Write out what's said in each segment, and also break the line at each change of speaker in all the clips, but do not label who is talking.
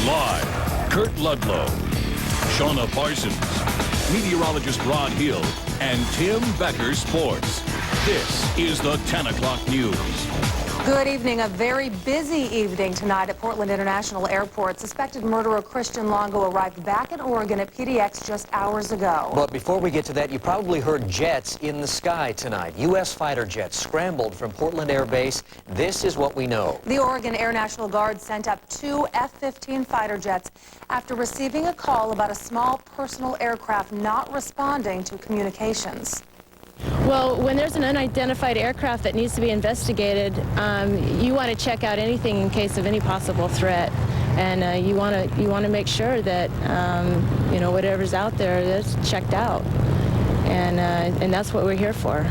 Live, Kurt Ludlow, Shauna Parsons, meteorologist Rod Hill, and Tim Becker Sports. This is the 10 o'clock news.
Good evening. A very busy evening tonight at Portland International Airport. Suspected murderer Christian Longo arrived back in Oregon at PDX just hours ago.
But before we get to that, you probably heard jets in the sky tonight. U.S. fighter jets scrambled from Portland Air Base. This is what we know.
The Oregon Air National Guard sent up 2 F-15 fighter jets after receiving a call about a small personal aircraft not responding to communications.
Well, when there's an unidentified aircraft that needs to be investigated, you want to check out anything in case of any possible threat, and you want to make sure that you know, whatever's out there is checked out, and that's what we're here for.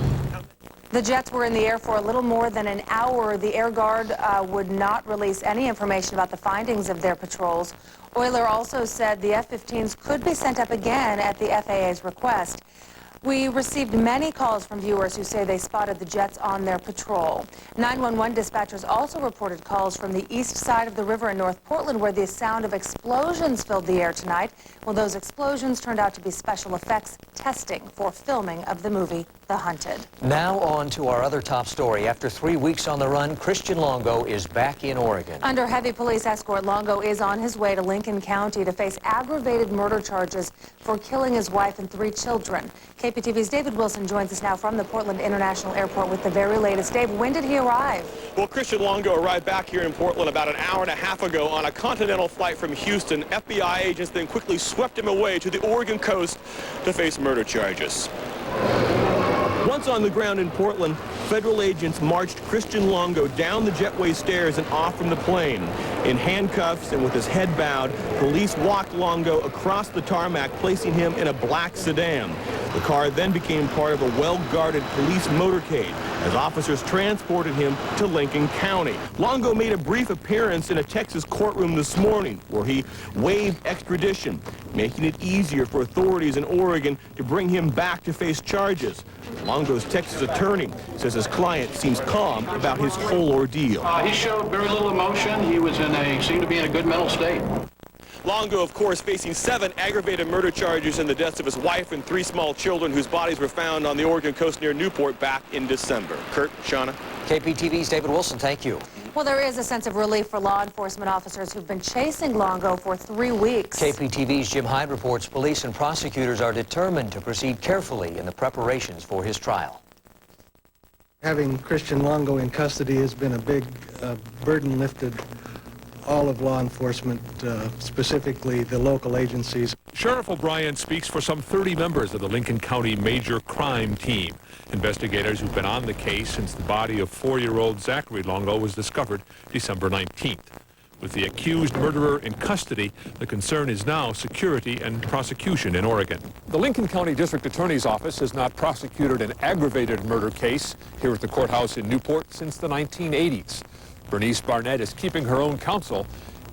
The jets were in the air for a little more than an hour. The Air Guard would not release any information about the findings of their patrols. Euler also said the F-15s could be sent up again at the FAA's request. We received many calls from viewers who say they spotted the jets on their patrol. 911 dispatchers also reported calls from the east side of the river in North Portland where the sound of explosions filled the air tonight. Well, those explosions turned out to be special effects testing for filming of the movie The Hunted.
Now on to our other top story. After 3 weeks on the run, Christian Longo is back in Oregon.
Under heavy police escort, Longo is on his way to Lincoln County to face aggravated murder charges for killing his wife and 3 children. KPTV's David Wilson joins us now from the Portland International Airport with the very latest. Dave, when did he arrive?
Well, Christian Longo arrived back here in Portland about an hour and a half ago on a continental flight from Houston. FBI agents then quickly swept him away to the Oregon coast to face murder charges. Once on the ground in Portland, federal agents marched Christian Longo down the jetway stairs and off from the plane. In handcuffs and with his head bowed, police walked Longo across the tarmac, placing him in a black sedan. The car then became part of a well-guarded police motorcade as officers transported him to Lincoln County. Longo made a brief appearance in a Texas courtroom this morning where he waived extradition, making it easier for authorities in Oregon to bring him back to face charges. Longo's Texas attorney says his client seems calm about his whole ordeal.
He showed very little emotion. He seemed to be in a good mental state.
Longo, of course, facing 7 aggravated murder charges in the deaths of his wife and 3 small children whose bodies were found on the Oregon coast near Newport back in December. Kurt, Shauna.
KPTV's David Wilson, thank you.
Well, there is a sense of relief for law enforcement officers who've been chasing Longo for 3 weeks.
KPTV's Jim Hyde reports police and prosecutors are determined to proceed carefully in the preparations for his trial.
Having Christian Longo in custody has been a big burden lifted all of law enforcement, specifically the local agencies.
Sheriff O'Brien speaks for some 30 members of the Lincoln County Major Crime Team. Investigators who've been on the case since the body of 4-year-old Zachary Longo was discovered December 19th. With the accused murderer in custody, the concern is now security and prosecution in Oregon. The Lincoln County District Attorney's Office has not prosecuted an aggravated murder case here at the courthouse in Newport since the 1980s. Bernice Barnett is keeping her own counsel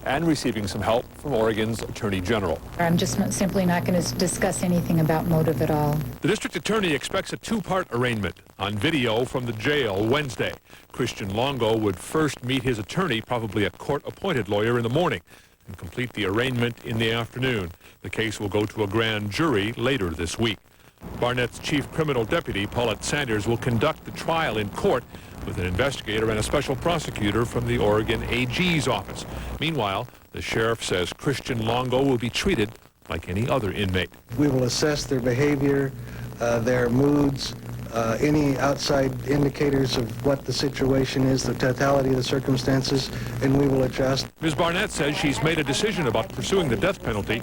and receiving some help from Oregon's Attorney General.
I'm just simply not going to discuss anything about motive at all.
The district attorney expects a 2-part arraignment. On video from the jail Wednesday, Christian Longo would first meet his attorney, probably a court-appointed lawyer, in the morning, and complete the arraignment in the afternoon. The case will go to a grand jury later this week. Barnett's chief criminal deputy, Paulette Sanders, will conduct the trial in court with an investigator and a special prosecutor from the Oregon AG's office. Meanwhile, the sheriff says Christian Longo will be treated like any other inmate.
We will assess their behavior, their moods, any outside indicators of what the situation is, the totality of the circumstances, and we will adjust.
Ms. Barnett says she's made a decision about pursuing the death penalty,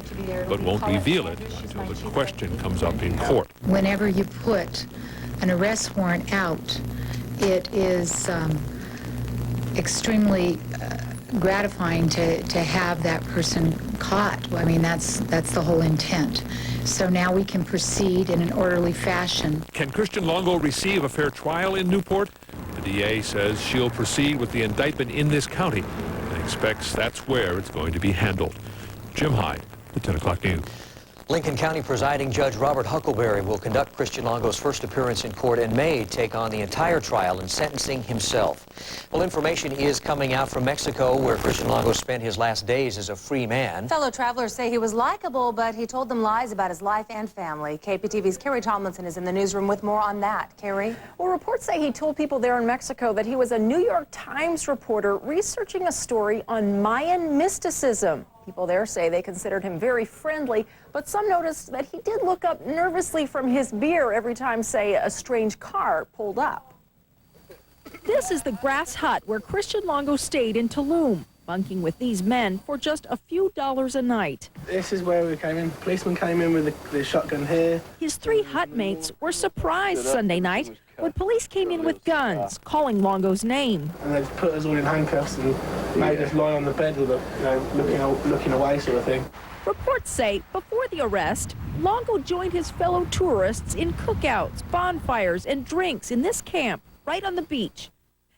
but won't reveal it until the question comes up in court.
Whenever you put an arrest warrant out, it is extremely gratifying to have that person caught. I mean, that's the whole intent. So now we can proceed in an orderly fashion.
Can Christian Longo receive a fair trial in Newport? The DA says she'll proceed with the indictment in this county and expects that's where it's going to be handled. Jim Hyde, the 10 o'clock news.
Lincoln County Presiding Judge Robert Huckleberry will conduct Christian Longo's first appearance in court and may take on the entire trial in sentencing himself. Well, information is coming out from Mexico, where Christian Longo spent his last days as a free man.
Fellow travelers say he was likable, but he told them lies about his life and family. KPTV's Carrie Tomlinson is in the newsroom with more on that. Carrie?
Well, reports say he told people there in Mexico that he was a New York Times reporter researching a story on Mayan mysticism. People there say they considered him very friendly, but some noticed that he did look up nervously from his beer every time, say, a strange car pulled up.
This is the grass hut where Christian Longo stayed in Tulum, bunking with these men for just a few dollars a night.
This is where we came in. Policeman came in with the shotgun here.
His three hut mates were surprised Sunday night when police came in with guns, calling Longo's name.
And they put us all in handcuffs and made us lie on the bed with looking away sort of thing.
Reports say before the arrest, Longo joined his fellow tourists in cookouts, bonfires, and drinks in this camp right on the beach.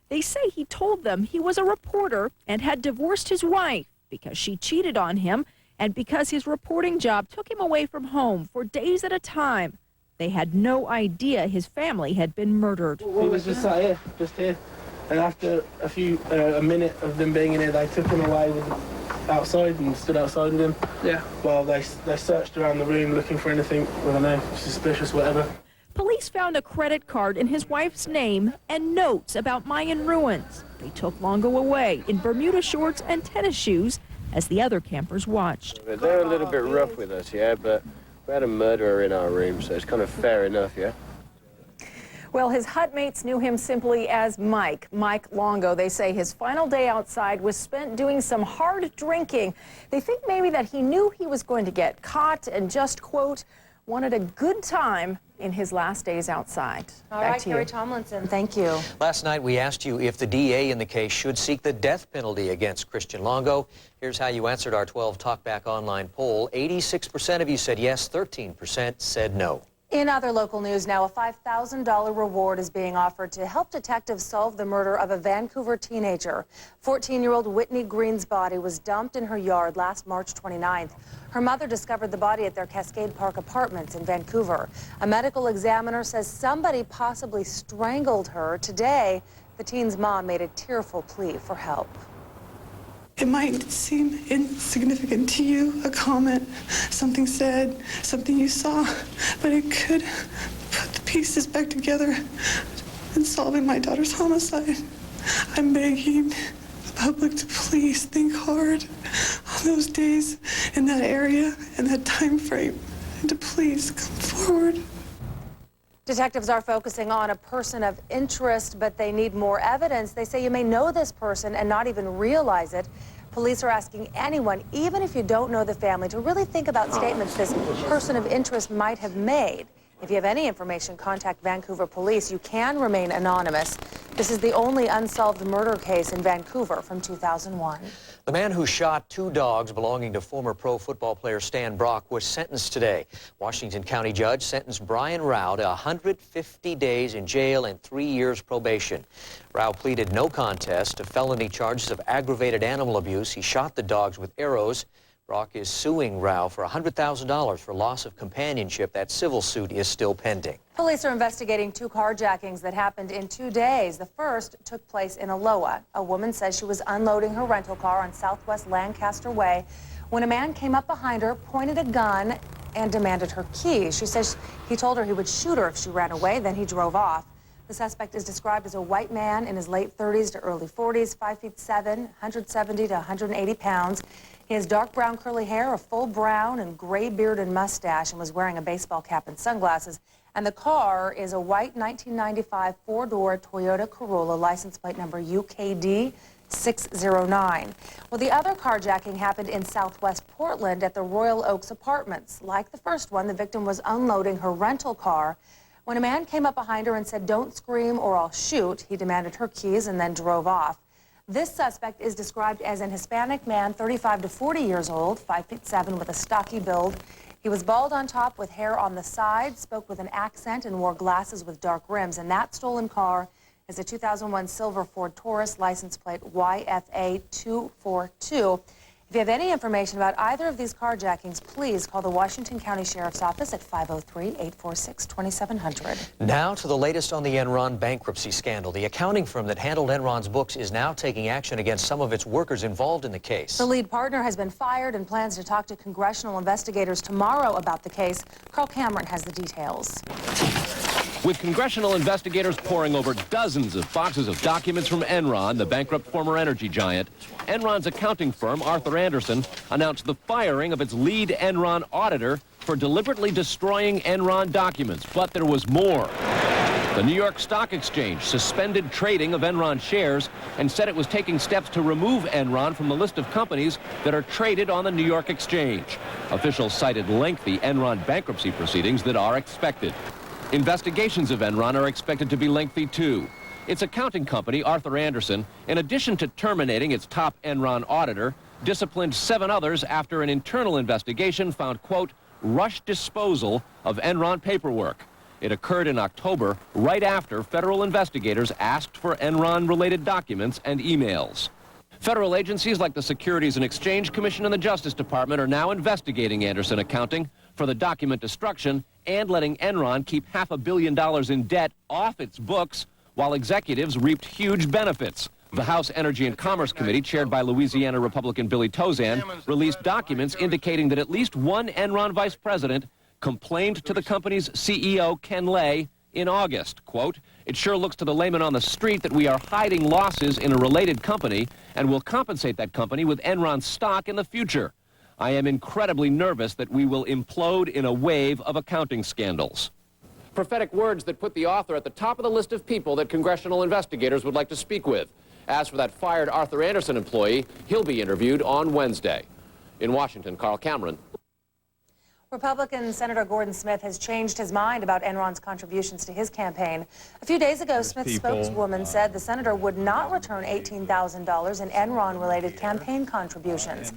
They say he told them he was a reporter and had divorced his wife because she cheated on him and because his reporting job took him away from home for days at a time. They had no idea his family had been murdered.
He was just sat here, And after a minute of them being in here, they took him away outside and stood outside with him. Yeah. While they searched around the room looking for anything, I don't know, suspicious, whatever.
Police found a credit card in his wife's name and notes about Mayan ruins. They took Longo away in Bermuda shorts and tennis shoes as the other campers watched.
They're a little bit rough with us, yeah, but we had a murderer in our room, so it's kind of fair enough, yeah?
Well, his hut mates knew him simply as Mike Longo. They say his final day outside was spent doing some hard drinking. They think maybe that he knew he was going to get caught and just, quote, wanted a good time in his last days outside.
All right, Carrie Tomlinson, thank you.
Last night we asked you if the DA in the case should seek the death penalty against Christian Longo. Here's how you answered our 12 Talkback online poll. 86% of you said yes, 13% said no.
In other local news now, a $5,000 reward is being offered to help detectives solve the murder of a Vancouver teenager. 14-year-old Whitney Green's body was dumped in her yard last March 29th. Her mother discovered the body at their Cascade Park apartments in Vancouver. A medical examiner says somebody possibly strangled her. Today, the teen's mom made a tearful plea for help.
It might seem insignificant to you, a comment, something said, something you saw, but it could put the pieces back together in solving my daughter's homicide. I'm begging the public to please think hard on those days in that area and that time frame, and to please come forward.
Detectives are focusing on a person of interest, but they need more evidence. They say you may know this person and not even realize it. Police are asking anyone, even if you don't know the family, to really think about statements this person of interest might have made. If you have any information, contact Vancouver Police. You can remain anonymous. This is the only unsolved murder case in Vancouver from 2001.
The man who shot two dogs belonging to former pro football player Stan Brock was sentenced today. Washington County judge sentenced Brian Rao to 150 days in jail and 3 years probation. Rao pleaded no contest to felony charges of aggravated animal abuse. He shot the dogs with arrows. Brock is suing Rao for $100,000 for loss of companionship. That civil suit is still pending.
Police are investigating two carjackings that happened in 2 days. The first took place in Aloha. A woman says she was unloading her rental car on Southwest Lancaster Way when a man came up behind her, pointed a gun, and demanded her keys. She says he told her he would shoot her if she ran away, then he drove off. The suspect is described as a white man in his late 30s to early 40s, 5'7", 170 to 180 pounds. He has dark brown curly hair, a full brown and gray beard and mustache, and was wearing a baseball cap and sunglasses. And the car is a white 1995 four-door Toyota Corolla, license plate number UKD 609. Well, the other carjacking happened in Southwest Portland at the Royal Oaks Apartments. Like the first one, the victim was unloading her rental car when a man came up behind her and said, "Don't scream or I'll shoot." He demanded her keys and then drove off. This suspect is described as an Hispanic man, 35 to 40 years old, 5'7", with a stocky build. He was bald on top with hair on the side, spoke with an accent, and wore glasses with dark rims. And that stolen car is a 2001 silver Ford Taurus, license plate YFA 242. If you have any information about either of these carjackings, please call the Washington County Sheriff's Office at 503-846-2700.
Now to the latest on the Enron bankruptcy scandal. The accounting firm that handled Enron's books is now taking action against some of its workers involved in the case.
The lead partner has been fired and plans to talk to congressional investigators tomorrow about the case. Carl Cameron has the details.
With congressional investigators poring over dozens of boxes of documents from Enron, the bankrupt former energy giant, Enron's accounting firm, Arthur Andersen, announced the firing of its lead Enron auditor for deliberately destroying Enron documents. But there was more. The New York Stock Exchange suspended trading of Enron shares and said it was taking steps to remove Enron from the list of companies that are traded on the New York Exchange. Officials cited lengthy Enron bankruptcy proceedings that are expected. Investigations of Enron are expected to be lengthy, too. Its accounting company, Arthur Andersen, in addition to terminating its top Enron auditor, disciplined 7 others after an internal investigation found, quote, rushed disposal of Enron paperwork. It occurred in October, right after federal investigators asked for Enron-related documents and emails. Federal agencies like the Securities and Exchange Commission and the Justice Department are now investigating Andersen Accounting for the document destruction and letting Enron keep $500 million in debt off its books while executives reaped huge benefits. The House Energy and Commerce Committee, chaired by Louisiana Republican Billy Tozan, released documents indicating that at least one Enron vice president complained to the company's CEO, Ken Lay, in August. Quote, it sure looks to the layman on the street that we are hiding losses in a related company and will compensate that company with Enron stock in the future. I am incredibly nervous that we will implode in a wave of accounting scandals. Prophetic words that put the author at the top of the list of people that congressional investigators would like to speak with. As for that fired Arthur Andersen employee, he'll be interviewed on Wednesday. In Washington, Carl Cameron.
Republican Senator Gordon Smith has changed his mind about Enron's contributions to his campaign. A few days ago, Smith's spokeswoman said the senator would not return $18,000 in Enron-related campaign contributions.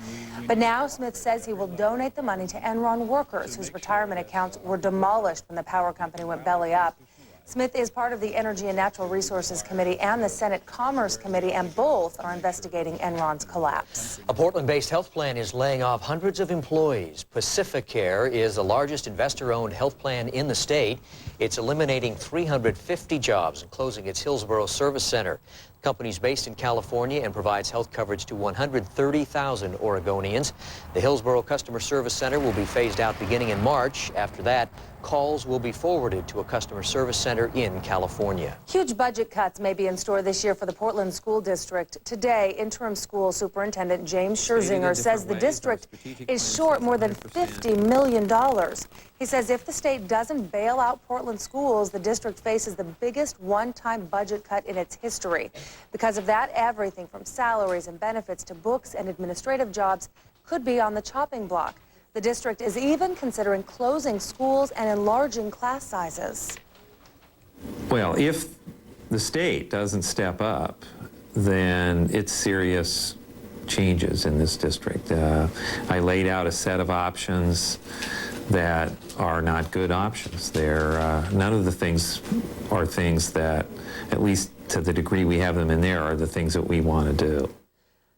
But now Smith says he will donate the money to Enron workers whose retirement accounts were demolished when the power company went belly up. Smith is part of the Energy and Natural Resources Committee and the Senate Commerce Committee, and both are investigating Enron's collapse.
A Portland-based health plan is laying off hundreds of employees. Pacificare is the largest investor-owned health plan in the state. It's eliminating 350 jobs and closing its Hillsborough service center. The company's based in California and provides health coverage to 130,000 Oregonians. The Hillsborough Customer Service Center will be phased out beginning in March. After that, calls will be forwarded to a customer service center in California.
Huge budget cuts may be in store this year for the Portland School District. Today, interim school superintendent James Scherzinger says the district is short more than $50 million. He says if the state doesn't bail out Portland schools, the district faces the biggest one-time budget cut in its history. Because of that, everything from salaries and benefits to books and administrative jobs could be on the chopping block. The district is even considering closing schools and enlarging class sizes.
Well, if the state doesn't step up, then it's serious changes in this district. I laid out a set of options that are not good options. None of the things are things that, at least to the degree we have them in there, are the things that we want to do.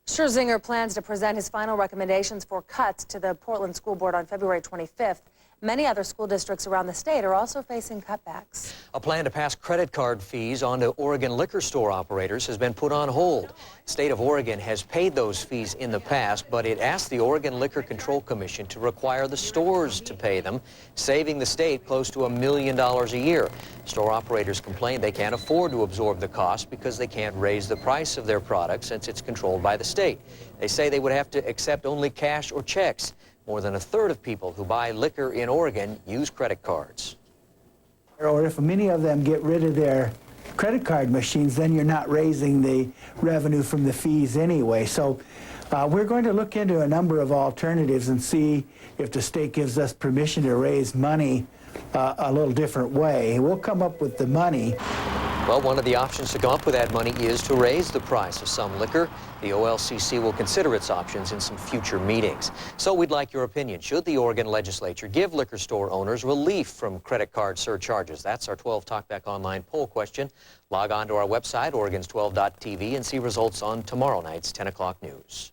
Scherzinger plans to present his final recommendations for cuts to the Portland School Board on February 25th. Many other school districts around the state are also facing cutbacks.
A plan to pass credit card fees on to Oregon liquor store operators has been put on hold. The state of Oregon has paid those fees in the past, but it asked the Oregon Liquor Control Commission to require the stores to pay them, saving the state close to $1 million a year. Store operators complain they can't afford to absorb the cost because they can't raise the price of their product since it's controlled by the state. They say they would have to accept only cash or checks. More than a third of people who buy liquor in Oregon use credit cards.
Or if many of them get rid of their credit card machines, then you're not raising the revenue from the fees anyway. So we're going to look into a number of alternatives and see if the state gives us permission to raise money a little different way. We'll come up with the money.
Well, one of the options to come up with that money is to raise the price of some liquor. The OLCC will consider its options in some future meetings. So we'd like your opinion. Should the Oregon legislature give liquor store owners relief from credit card surcharges? That's our 12 Talkback Online poll question. Log on to our website, Oregons12.tv, and see results on tomorrow night's 10 o'clock news.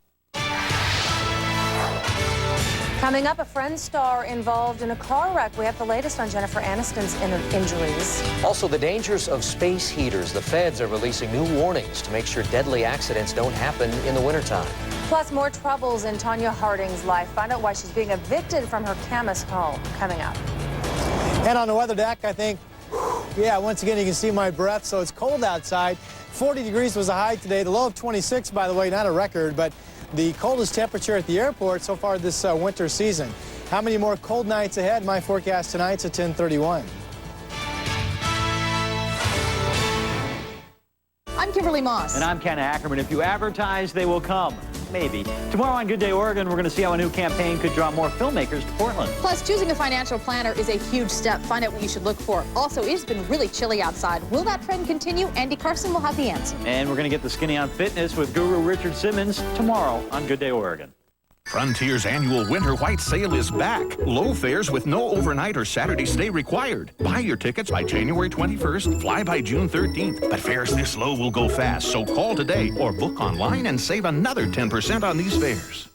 Coming up, a Friends star involved in a car wreck. We have the latest on Jennifer Aniston's injuries.
Also, the dangers of space heaters. The feds are releasing new warnings to make sure deadly accidents don't happen in the wintertime.
Plus, more troubles in Tonya Harding's life. Find out why she's being evicted from her chemist home. Coming up.
And on the weather deck, I think, yeah, once again, you can see my breath, so it's cold outside. 40 degrees was a high today. The low of 26, by the way, not a record, but the coldest temperature at the airport so far this winter season. How many more cold nights ahead? My forecast tonight's at 10:31.
I'm Kimberly Moss.
And I'm Ken Ackerman. If you advertise, they will come. Maybe. Tomorrow on Good Day Oregon, we're going to see how a new campaign could draw more filmmakers to Portland.
Plus, choosing a financial planner is a huge step. Find out what you should look for. Also, it's been really chilly outside. Will that trend continue? Andy Carson will have the answer.
And we're going to get the skinny on fitness with guru Richard Simmons tomorrow on Good Day Oregon.
Frontier's annual winter white sale is back. Low fares with no overnight or Saturday stay required. Buy your tickets by January 21st, fly by June 13th. But fares this low will go fast, so call today or book online and save another 10% on these fares.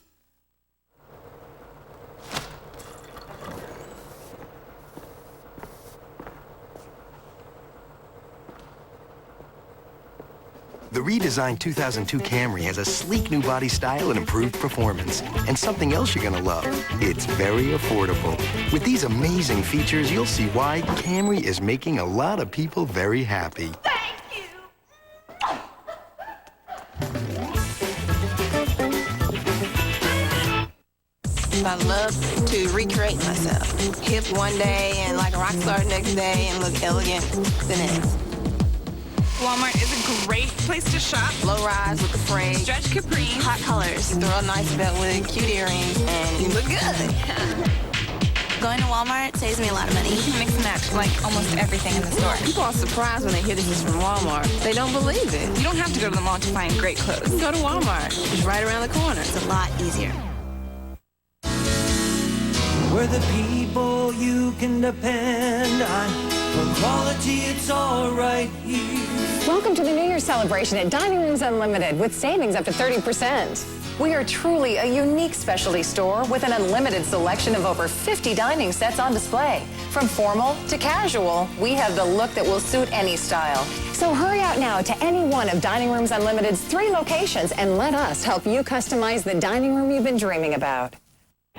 The redesigned 2002 Camry has a sleek new body style and improved performance. And something else you're gonna love, it's very affordable. With these amazing features, you'll see why Camry is making a lot of people very happy.
I love to recreate myself. Hip one day and like a rock star the next day and look elegant the next.
Walmart is a great place to shop.
Low rise with the frame.
Stretch capri.
Hot colors. Throw a nice belt with cute earrings and you look good.
Going to Walmart saves me a lot of money. You can mix and match like almost everything in the store.
People are surprised when they hear this is from Walmart. They don't believe it.
You don't have to go to the mall to find great clothes.
Go to Walmart. It's right around the corner.
It's a lot easier.
We're the people you can depend on. For quality, it's all right here.
Welcome to the New Year's celebration at Dining Rooms Unlimited with savings up to 30%. We are truly a unique specialty store with an unlimited selection of over 50 dining sets on display. From formal to casual, we have the look that will suit any style. So hurry out now to any one of Dining Rooms Unlimited's 3 locations and let us help you customize the dining room you've been dreaming about.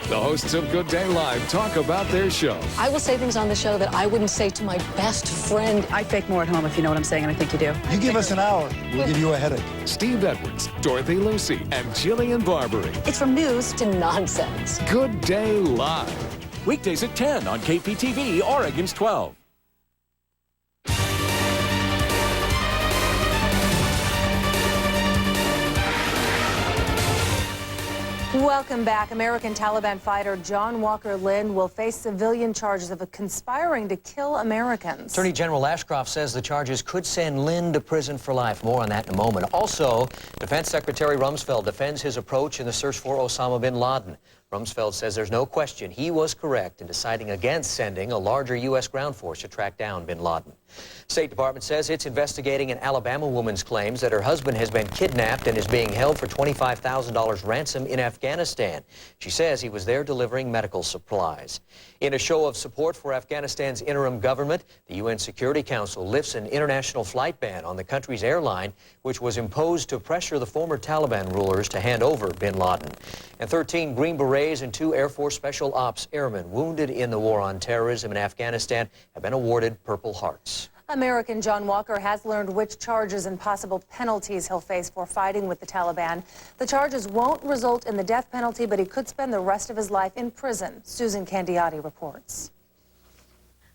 The hosts of Good Day Live talk about their show.
I will say things on the show that I wouldn't say to my best friend. I fake more at home, if you know what I'm saying, and I think you do.
You give us an hour, we'll give you a headache.
Steve Edwards, Dorothy Lucy, and Jillian Barbary.
It's from news to nonsense.
Good Day Live. Weekdays at 10 on KPTV, Oregon's 12.
Welcome back. American Taliban fighter John Walker Lynn will face civilian charges of conspiring to kill Americans.
Attorney General Ashcroft says the charges could send Lynn to prison for life. More on that in a moment. Also, Defense Secretary Rumsfeld defends his approach in the search for Osama bin Laden. Rumsfeld says there's no question he was correct in deciding against sending a larger U.S. ground force to track down bin Laden. State Department says it's investigating an Alabama woman's claims that her husband has been kidnapped and is being held for $25,000 ransom in Afghanistan. She says he was there delivering medical supplies. In a show of support for Afghanistan's interim government, the UN Security Council lifts an international flight ban on the country's airline, which was imposed to pressure the former Taliban rulers to hand over bin Laden. And 13 Green Berets and 2 Air Force Special Ops airmen wounded in the war on terrorism in Afghanistan have been awarded Purple Hearts.
American John Walker has learned which charges and possible penalties he'll face for fighting with the Taliban. The charges won't result in the death penalty, but he could spend the rest of his life in prison. Susan Candiotti reports.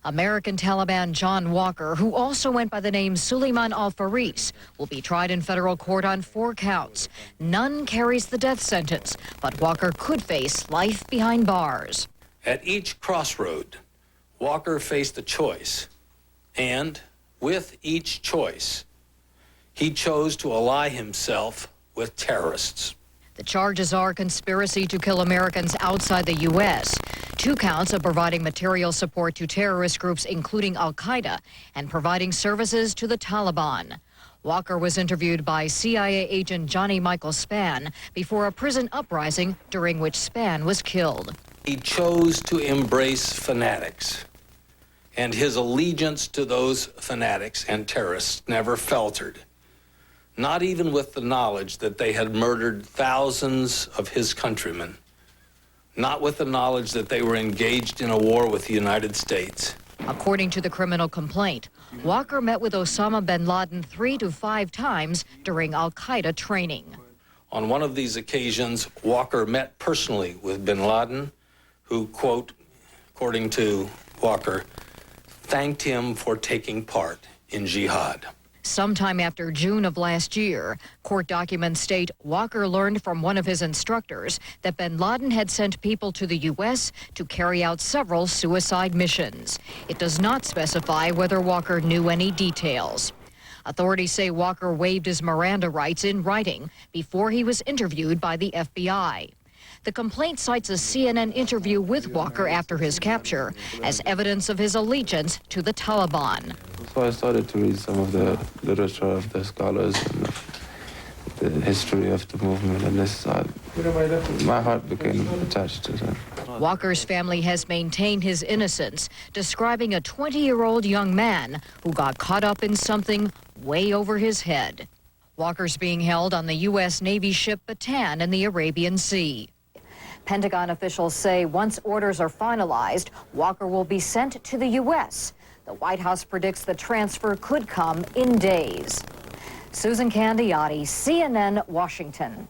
American Taliban John Walker, who also went by the name Suleiman al-Faris, will be tried in federal court on 4 counts. None carries the death sentence, but Walker could face life behind bars.
At each crossroad, Walker faced a choice. And with each choice, he chose to ally himself with terrorists.
The charges are conspiracy to kill Americans outside the U.S., 2 counts of providing material support to terrorist groups including al-Qaeda and providing services to the Taliban. Walker was interviewed by CIA agent Johnny Michael Spann before a prison uprising during which Spann was killed.
He chose to embrace fanatics, and his allegiance to those fanatics and terrorists never faltered, not even with the knowledge that they had murdered thousands of his countrymen, not with the knowledge that they were engaged in a war with the United States.
According to the criminal complaint, Walker met with Osama bin Laden 3 to 5 times during al-Qaeda training.
On one of these occasions, Walker met personally with bin Laden, who, quote, according to Walker, thanked him for taking part in jihad.
Sometime after June of last year, court documents state Walker learned from one of his instructors that bin Laden had sent people to the U.S. to carry out several suicide missions. It does not specify whether Walker knew any details. Authorities say Walker waived his Miranda rights in writing before he was interviewed by the FBI. The complaint cites a CNN interview with Walker after his capture as evidence of his allegiance to the Taliban.
So I started to read some of the literature of the scholars and the history of the movement, and my heart became attached to them.
Walker's family has maintained his innocence, describing a 20-year-old young man who got caught up in something way over his head. Walker's being held on the U.S. Navy ship Bataan in the Arabian Sea. Pentagon officials say once orders are finalized, Walker will be sent to the U.S. The White House predicts the transfer could come in days. Susan Candiotti, CNN, Washington.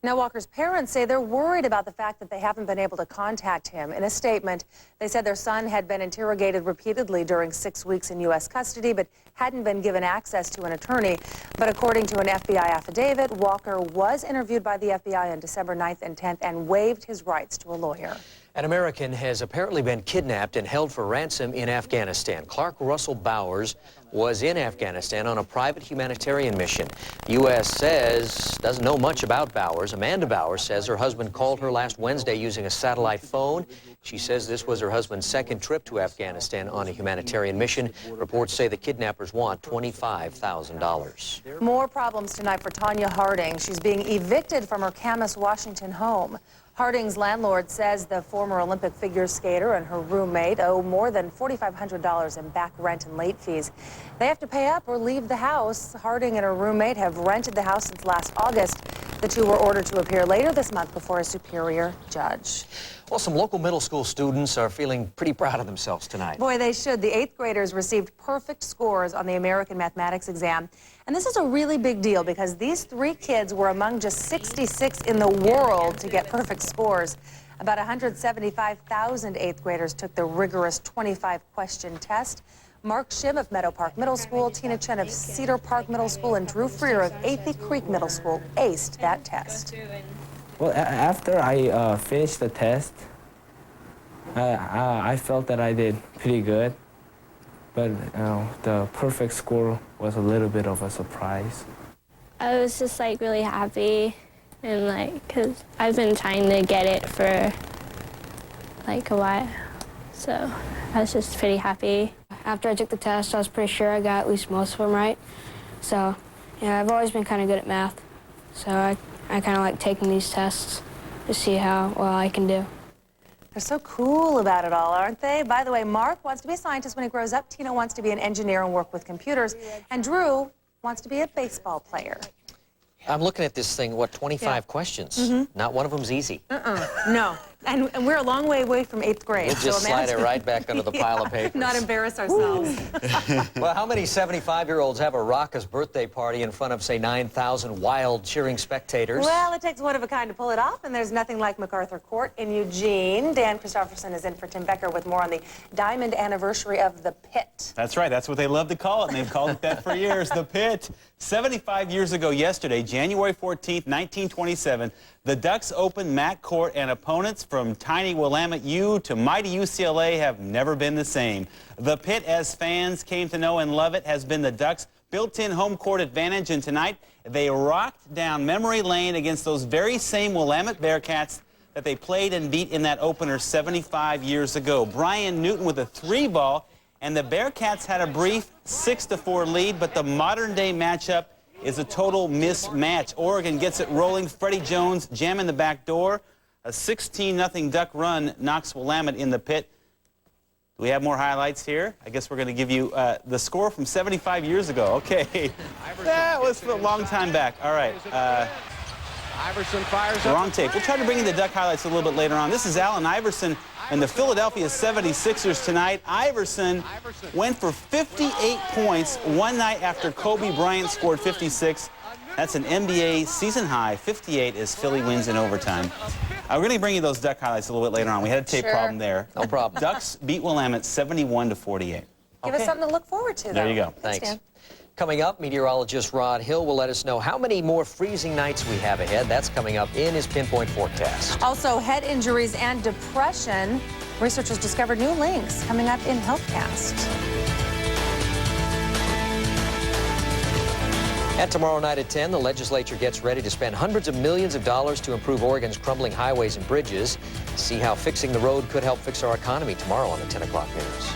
Now, Walker's parents say they're worried about the fact that they haven't been able to contact him. In a statement, they said their son had been interrogated repeatedly during 6 weeks in U.S. custody, but hadn't been given access to an attorney. But according to an FBI affidavit, Walker was interviewed by the FBI on December 9th and 10th and waived his rights to a lawyer.
An American has apparently been kidnapped and held for ransom in Afghanistan. Clark Russell Bowers was in Afghanistan on a private humanitarian mission. The U.S. says doesn't know much about Bowers. Amanda Bowers says her husband called her last Wednesday using a satellite phone. She says this was her husband's second trip to Afghanistan on a humanitarian mission. Reports say the kidnappers want $25,000.
More problems tonight for Tanya Harding. She's being evicted from her Camas, Washington home. Harding's landlord says the former Olympic figure skater and her roommate owe more than $4,500 in back rent and late fees. They have to pay up or leave the house. Harding and her roommate have rented the house since last August. The two were ordered to appear later this month before a superior judge.
Well, some local middle school students are feeling pretty proud of themselves tonight.
Boy, they should. The 8th graders received perfect scores on the American mathematics exam. And this is a really big deal because these 3 kids were among just 66 in the world to get perfect scores. About 175,000 8th graders took the rigorous 25-question test. Mark Shim of Meadow Park Middle School, Tina Chen of Cedar Park Middle School, and Drew Freer of Athey Creek Middle School aced that test.
Well, after I finished the test, I felt that I did pretty good, but the perfect score was a little bit of a surprise.
I was just like really happy, and because I've been trying to get it for like a while, so I was just pretty happy.
After I took the test, I was pretty sure I got at least most of them right. So, yeah, I've always been kind of good at math, so I kind of like taking these tests to see how well I can do.
They're so cool about it all, aren't they? By the way, Mark wants to be a scientist when he grows up. Tina wants to be an engineer and work with computers. And Drew wants to be a baseball player.
I'm looking at this thing, 25 questions?
Mm-hmm.
Not one of them's easy.
No. And we're a long way away from 8th grade.
We'll just slide it right back under the pile of papers.
Not embarrass ourselves.
Well, how many 75-year-olds have a raucous birthday party in front of, say, 9,000 wild cheering spectators?
Well, it takes one of a kind to pull it off, and there's nothing like MacArthur Court in Eugene. Dan Christopherson is in for Tim Becker with more on the diamond anniversary of the Pit.
That's right. That's what they love to call it, and they've called it that for years, the Pit. 75 years ago yesterday, January 14th, 1927, the Ducks opened Mac Court, and opponents from tiny Willamette U to mighty UCLA have never been the same. The Pit, as fans came to know and love it, has been the Ducks' built-in home court advantage, and tonight they rocked down memory lane against those very same Willamette Bearcats that they played and beat in that opener 75 years ago. Brian Newton with a 3-ball, and the Bearcats had a brief 6-4 lead, but the modern-day matchup is a total mismatch. Oregon gets it rolling. Freddie Jones jamming the back door. A 16-0 Duck run knocks Willamette in the pit. Do we have more highlights here? I guess we're going to give you the score from 75 years ago. Okay, that was a long time back. All right.
Iverson fires
Wrong tape. We'll try to bring you the Duck highlights a little bit later on. This is Allen Iverson and the Philadelphia 76ers tonight. Iverson went for 58 points one night after Kobe Bryant scored 56. That's an NBA season high. 58 as Philly wins in overtime. We're going to bring you those Duck highlights a little bit later on. We had a tape problem there.
No problem.
Ducks beat Willamette 71-48.
Give us something to look forward to, though.
There you go.
Thanks.
Dan.
Coming up, meteorologist Rod Hill will let us know how many more freezing nights we have ahead. That's coming up in his pinpoint forecast.
Also, head injuries and depression. Researchers discovered new links coming up in HealthCast.
And tomorrow night at 10, the legislature gets ready to spend hundreds of millions of dollars to improve Oregon's crumbling highways and bridges. See how fixing the road could help fix our economy tomorrow on the 10 o'clock news.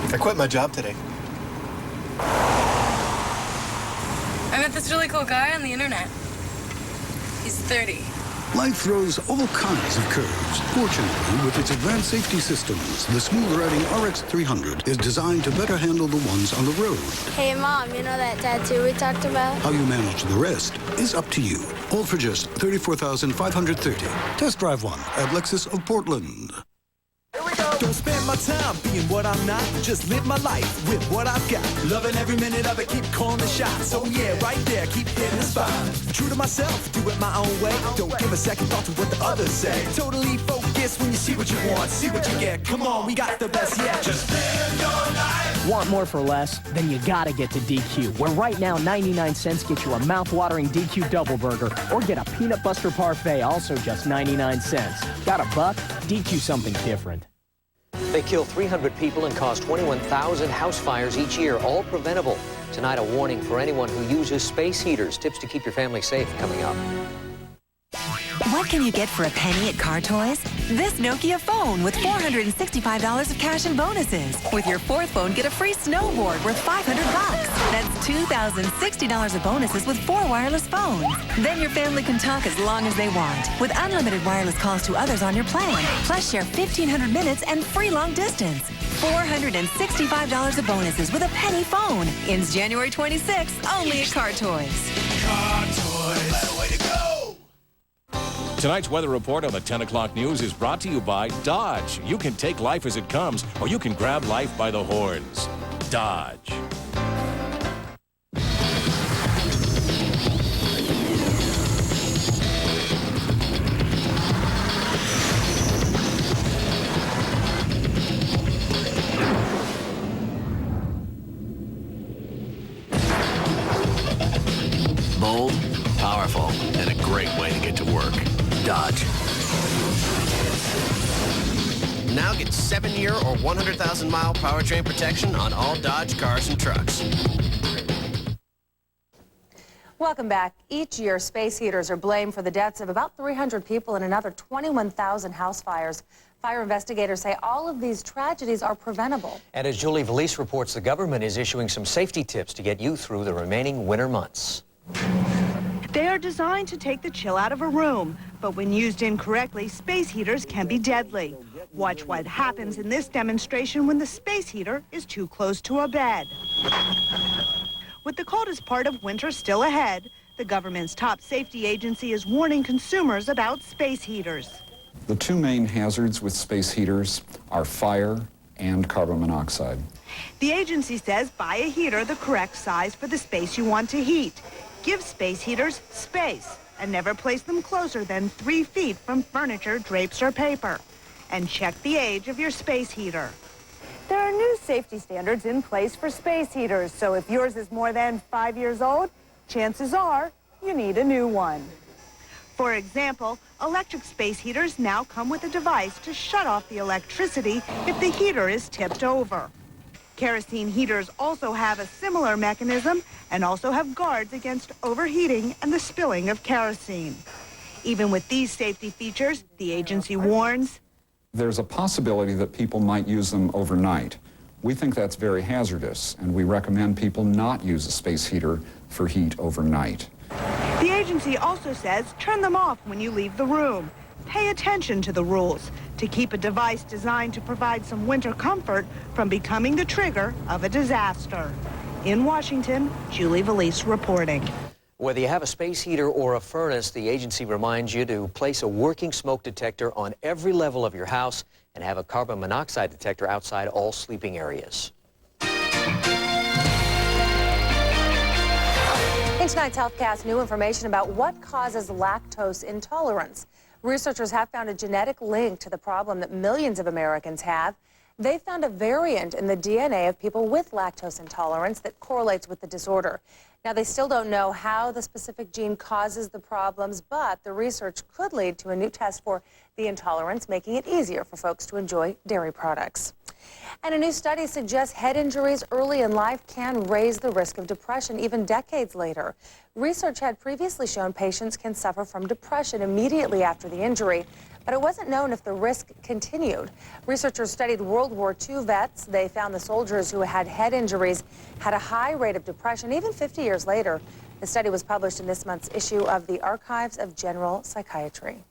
I quit my job today.
I met this really cool guy on the internet. He's 30.
Life throws all kinds of curves. Fortunately, with its advanced safety systems, the smooth-riding RX 300 is designed to better handle the ones on the road.
Hey, Mom, you know that tattoo we talked about?
How you manage the rest is up to you. All for just $34,530. Test drive one at Lexus of Portland.
Don't spend my time being what I'm not. Just live my life with what I've got. Loving every minute of it, keep calling the shots. Oh yeah, right there, keep hitting the spot. True to myself, do it my own way. Don't give a second thought to what the others say. Totally focused when you see what you want, see what you get. Come on, we got the best yet. Just live your life.
Want more for less? Then you gotta get to DQ, where right now 99 cents gets you a mouth-watering DQ double burger, or get a peanut buster parfait, also just 99 cents. Got a buck? DQ something different.
They kill 300 people and cause 21,000 house fires each year, all preventable. Tonight, a warning for anyone who uses space heaters. Tips to keep your family safe coming up.
What can you get for a penny at Car Toys? This Nokia phone with $465 of cash and bonuses. With your fourth phone, get a free snowboard worth $500. That's $2,060 of bonuses with 4 wireless phones. Then your family can talk as long as they want with unlimited wireless calls to others on your plan. Plus, share 1,500 minutes and free long distance. $465 of bonuses with a penny phone. Ends January 26th, only at Car Toys.
Car Toys. Better way to go.
Tonight's weather report on the 10 o'clock news is brought to you by Dodge. You can take life as it comes, or you can grab life by the horns. Dodge.
Bold, powerful, and a great way to get to work. Dodge. Now get 7-year or 100,000-mile powertrain protection on all Dodge cars and trucks.
Welcome back. Each year, space heaters are blamed for the deaths of about 300 people and another 21,000 house fires. Fire investigators say all of these tragedies are preventable.
And as Julie Valise reports, the government is issuing some safety tips to get you through the remaining winter months.
They are designed to take the chill out of a room, but when used incorrectly, space heaters can be deadly. Watch what happens in this demonstration when the space heater is too close to a bed. With the coldest part of winter still ahead, the government's top safety agency is warning consumers about space heaters.
The two main hazards with space heaters are fire and carbon monoxide.
The agency says buy a heater the correct size for the space you want to heat. Give space heaters space and never place them closer than 3 feet from furniture, drapes, or paper. And check the age of your space heater. There are new safety standards in place for space heaters, so if yours is more than 5 years old, chances are you need a new one. For example, electric space heaters now come with a device to shut off the electricity if the heater is tipped over. Kerosene heaters also have a similar mechanism and also have guards against overheating and the spilling of kerosene. Even with these safety features, the agency warns,
There's a possibility that people might use them overnight, We think that's very hazardous, and we recommend people not use a space heater for heat overnight.
The agency also says turn them off when you leave the room. Pay attention to the rules to keep a device designed to provide some winter comfort from becoming the trigger of a disaster. In Washington, Julie Valise reporting.
Whether you have a space heater or a furnace, the agency reminds you to place a working smoke detector on every level of your house and have a carbon monoxide detector outside all sleeping areas.
In tonight's HealthCast, new information about what causes lactose intolerance. Researchers have found a genetic link to the problem that millions of Americans have. They found a variant in the DNA of people with lactose intolerance that correlates with the disorder. Now, they still don't know how the specific gene causes the problems, but the research could lead to a new test for the intolerance, making it easier for folks to enjoy dairy products. And a new study suggests head injuries early in life can raise the risk of depression even decades later. Research had previously shown patients can suffer from depression immediately after the injury, but it wasn't known if the risk continued. Researchers studied World War II vets. They found the soldiers who had head injuries had a high rate of depression even 50 years later. The study was published in this month's issue of the Archives of General Psychiatry.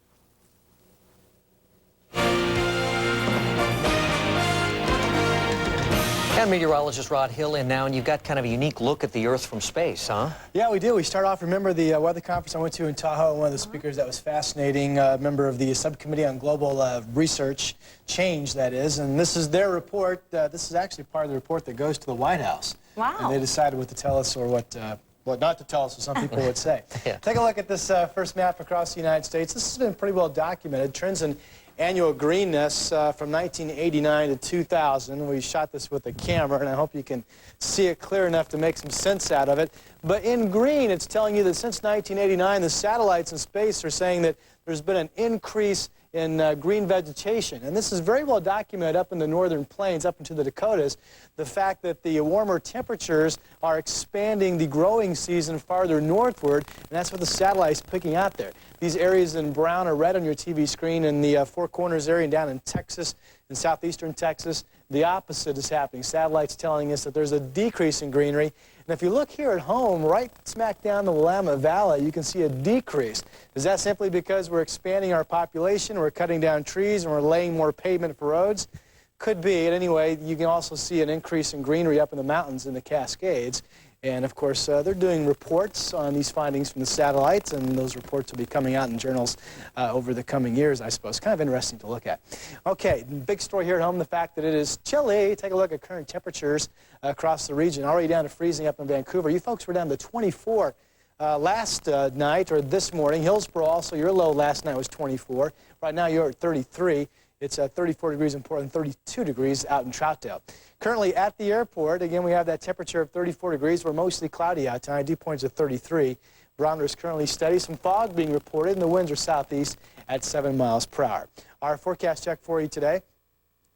And meteorologist Rod Hill in now, and you've got kind of a unique look at the Earth from space, huh?
Yeah, we do. We start off, remember the weather conference I went to in Tahoe, one of the speakers that was fascinating, member of the Subcommittee on Global Research, Change, that is, and this is their report. This is actually part of the report that goes to the White House.
Wow.
And they decided what to tell us or what not to tell us, as some people would say.
Yeah.
Take a look at this first map across the United States. This has been pretty well documented. Trends in annual greenness from 1989 to 2000. We shot this with a camera, and I hope you can see it clear enough to make some sense out of it. But in green, it's telling you that since 1989, the satellites in space are saying that there's been an increase in green vegetation. And this is very well documented up in the northern plains, up into the Dakotas, the fact that the warmer temperatures are expanding the growing season farther northward, and that's what the satellite's picking out there. These areas in brown or red on your TV screen in the Four Corners area and down in Texas, in southeastern Texas, the opposite is happening. Satellites telling us that there's a decrease in greenery. And if you look here at home, right smack down the Willamette Valley, you can see a decrease. Is that simply because we're expanding our population, we're cutting down trees, and we're laying more pavement for roads? Could be. And anyway, you can also see an increase in greenery up in the mountains in the Cascades. And of course, they're doing reports on these findings from the satellites, and those reports will be coming out in journals over the coming years, I suppose. Kind of interesting to look at. Okay, big story here at home, the fact that it is chilly. Take a look at current temperatures across the region. Already down to freezing up in Vancouver. You folks were down to 24 last night or this morning. Hillsborough also, your low last night was 24. Right now you're at 33. It's 34 degrees in Portland, 32 degrees out in Troutdale. Currently at the airport, again, we have that temperature of 34 degrees. We're mostly cloudy out tonight. Dew point's at 33. Barometer is currently steady. Some fog being reported, and the winds are southeast at 7 miles per hour. Our forecast check for you today.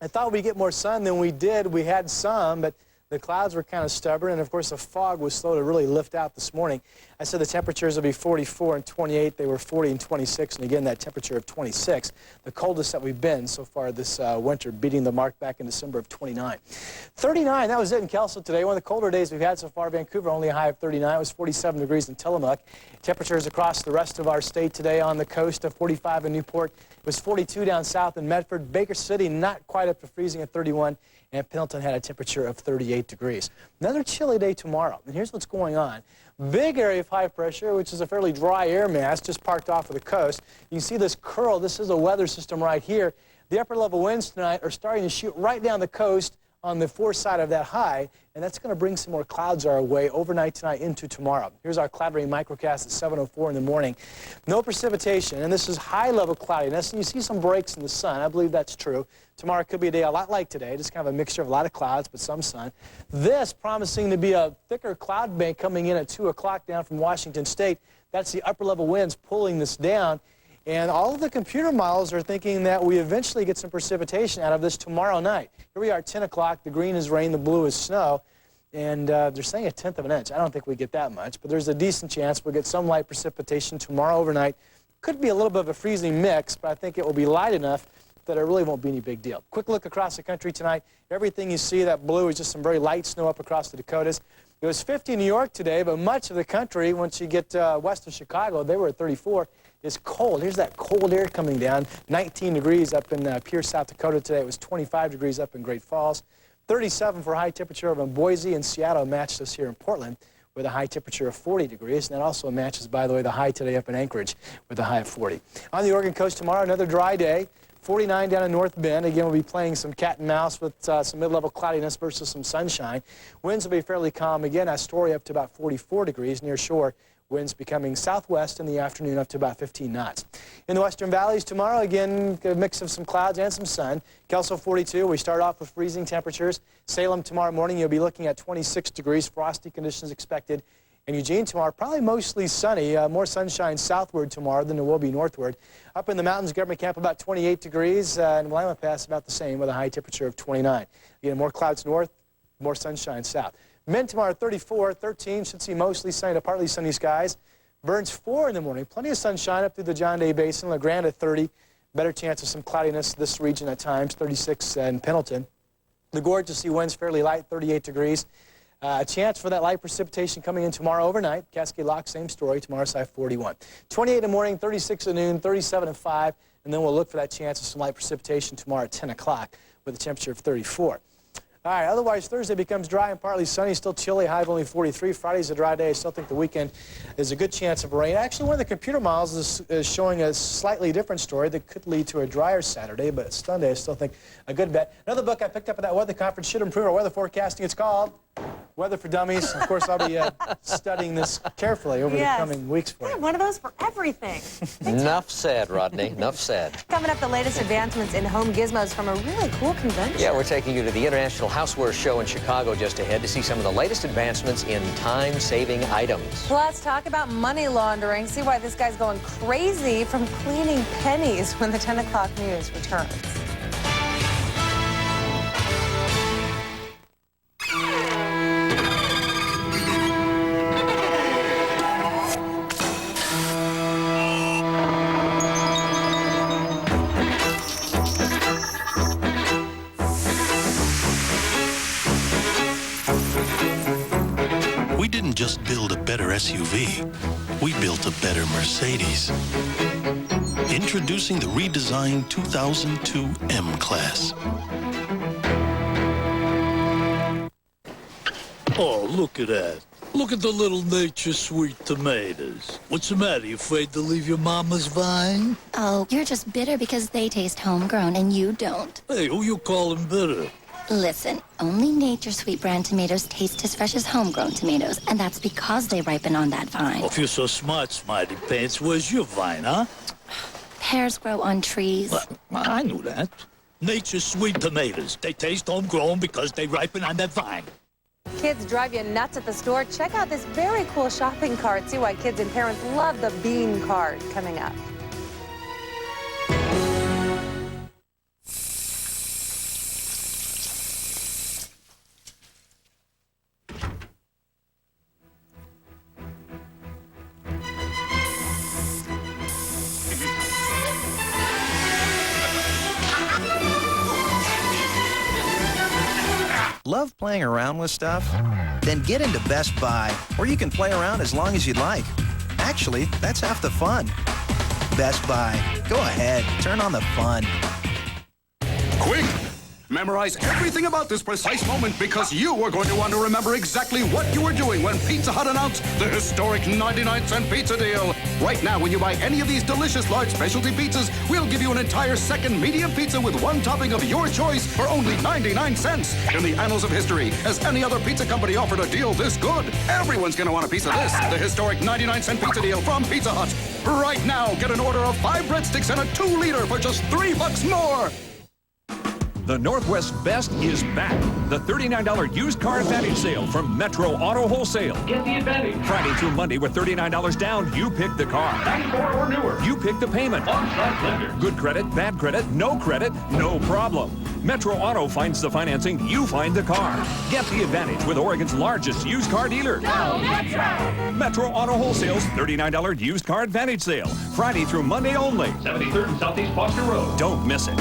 I thought we'd get more sun than we did. We had some, but the clouds were kind of stubborn, and of course the fog was slow to really lift out this morning. I said the temperatures will be 44 and 28. They were 40 and 26, and again that temperature of 26, the coldest that we've been so far this winter, beating the mark back in December of 29. 39, that was it in Kelso today. One of the colder days we've had so far. Vancouver only a high of 39. It was 47 degrees in Tillamook. Temperatures across the rest of our state today on the coast of 45 in Newport. It was 42 down south in Medford. Baker City not quite up to freezing at 31. And Pendleton had a temperature of 38 degrees. Another chilly day tomorrow. And here's what's going on. Big area of high pressure, which is a fairly dry air mass, just parked off of the coast. You can see this curl. This is a weather system right here. The upper level winds tonight are starting to shoot right down the coast on the fore side of that high, and that's going to bring some more clouds our way overnight tonight into tomorrow. Here's our cloud rain microcast at 7:04 in the morning. No precipitation, and this is high-level cloudiness, and you see some breaks in the sun. I believe that's true. Tomorrow could be a day a lot like today, just kind of a mixture of a lot of clouds but some sun. This promising to be a thicker cloud bank coming in at 2 o'clock down from Washington State. That's the upper-level winds pulling this down. And all of the computer models are thinking that we eventually get some precipitation out of this tomorrow night. Here we are at 10 o'clock. The green is rain, the blue is snow. And they're saying 1/10 of an inch. I don't think we get that much, but there's a decent chance we'll get some light precipitation tomorrow overnight. Could be a little bit of a freezing mix, but I think it will be light enough that it really won't be any big deal. Quick look across the country tonight. Everything you see, that blue, is just some very light snow up across the Dakotas. It was 50 in New York today, but much of the country, once you get west of Chicago, they were at 34. It's cold. Here's that cold air coming down. 19 degrees up in Pierce, South Dakota today. It was 25 degrees up in Great Falls. 37 for high temperature over in Boise, and Seattle matched us here in Portland with a high temperature of 40 degrees. And that also matches, by the way, the high today up in Anchorage with a high of 40. On the Oregon coast tomorrow, another dry day. 49 down in North Bend. Again, we'll be playing some cat and mouse with some mid-level cloudiness versus some sunshine. Winds will be fairly calm. Again, Astoria up to about 44 degrees near shore. Winds becoming southwest in the afternoon up to about 15 knots. In the western valleys tomorrow, again, a mix of some clouds and some sun. Kelso 42, we start off with freezing temperatures. Salem tomorrow morning, you'll be looking at 26 degrees, frosty conditions expected. In Eugene tomorrow, probably mostly sunny, more sunshine southward tomorrow than there will be northward. Up in the mountains, Government Camp about 28 degrees, and Willamette Pass about the same with a high temperature of 29. Again, more clouds north, more sunshine south. Men tomorrow 34, 13, should see mostly sunny to partly sunny skies. Burns 4 in the morning, plenty of sunshine up through the John Day Basin. La Grande at 30, better chance of some cloudiness this region at times, 36 in Pendleton. The Gorge, you'll see winds fairly light, 38 degrees. A chance for that light precipitation coming in tomorrow overnight. Cascade Lock, same story, tomorrow's high 41. 28 in the morning, 36 at noon, 37 at 5, and then we'll look for that chance of some light precipitation tomorrow at 10 o'clock with a temperature of 34. All right, otherwise Thursday becomes dry and partly sunny, still chilly, high of only 43. Friday's a dry day. I still think the weekend is a good chance of rain. Actually, one of the computer models is showing a slightly different story that could lead to a drier Saturday, but Sunday I still think a good bet. Another book I picked up at that weather conference should improve our weather forecasting. It's called Weather for Dummies. Of course, I'll be studying this carefully over the coming weeks for you.
One of those for everything.
Enough said, Rodney. Enough said.
Coming up, the latest advancements in home gizmos from a really cool convention.
Yeah, we're taking you to the International Houseware Show in Chicago just ahead to see some of the latest advancements in time-saving items.
Plus, talk about money laundering. See why this guy's going crazy from cleaning pennies when the 10 o'clock news returns.
We didn't just build a better SUV, we built a better Mercedes. Introducing the redesigned 2002 M-Class.
Oh, look at that. Look at the little Nature Sweet tomatoes. What's the matter? You afraid to leave your mama's vine?
Oh, you're just bitter because they taste homegrown and you don't.
Hey, who you calling bitter?
Listen, only Nature Sweet brand tomatoes taste as fresh as homegrown tomatoes, and that's because they ripen on that vine.
Oh, if you're so smart, Smarty Pants, where's your vine, huh?
Pears grow on trees.
Well, I knew that. Nature Sweet tomatoes. They taste homegrown because they ripen on that vine.
Kids drive you nuts at the store. Check out this very cool shopping cart. See why kids and parents love the bean cart coming up.
Love playing around with stuff? Then get into Best Buy, where you can play around as long as you'd like. Actually, that's half the fun. Best Buy. Go ahead, turn on the fun.
Quick! Memorize everything about this precise moment because you are going to want to remember exactly what you were doing when Pizza Hut announced the historic 99-cent pizza deal. Right now, when you buy any of these delicious large specialty pizzas, we'll give you an entire second medium pizza with one topping of your choice for only 99 cents. In the annals of history, has any other pizza company offered a deal this good? Everyone's going to want a piece of this, the historic 99-cent pizza deal from Pizza Hut. Right now, get an order of 5 breadsticks and a 2-liter for just $3 more.
The Northwest Best is back. The $39 used car advantage sale from Metro Auto Wholesale.
Get the advantage.
Friday through Monday with $39 down, you pick the car.
94 or newer.
You pick the payment.
On-site lender.
Good credit, bad credit, no problem. Metro Auto finds the financing, you find the car. Get the advantage with Oregon's largest used car dealer.
Go Metro!
Metro Auto Wholesale's $39 used car advantage sale. Friday through Monday only.
73rd and Southeast Foster Road.
Don't miss it.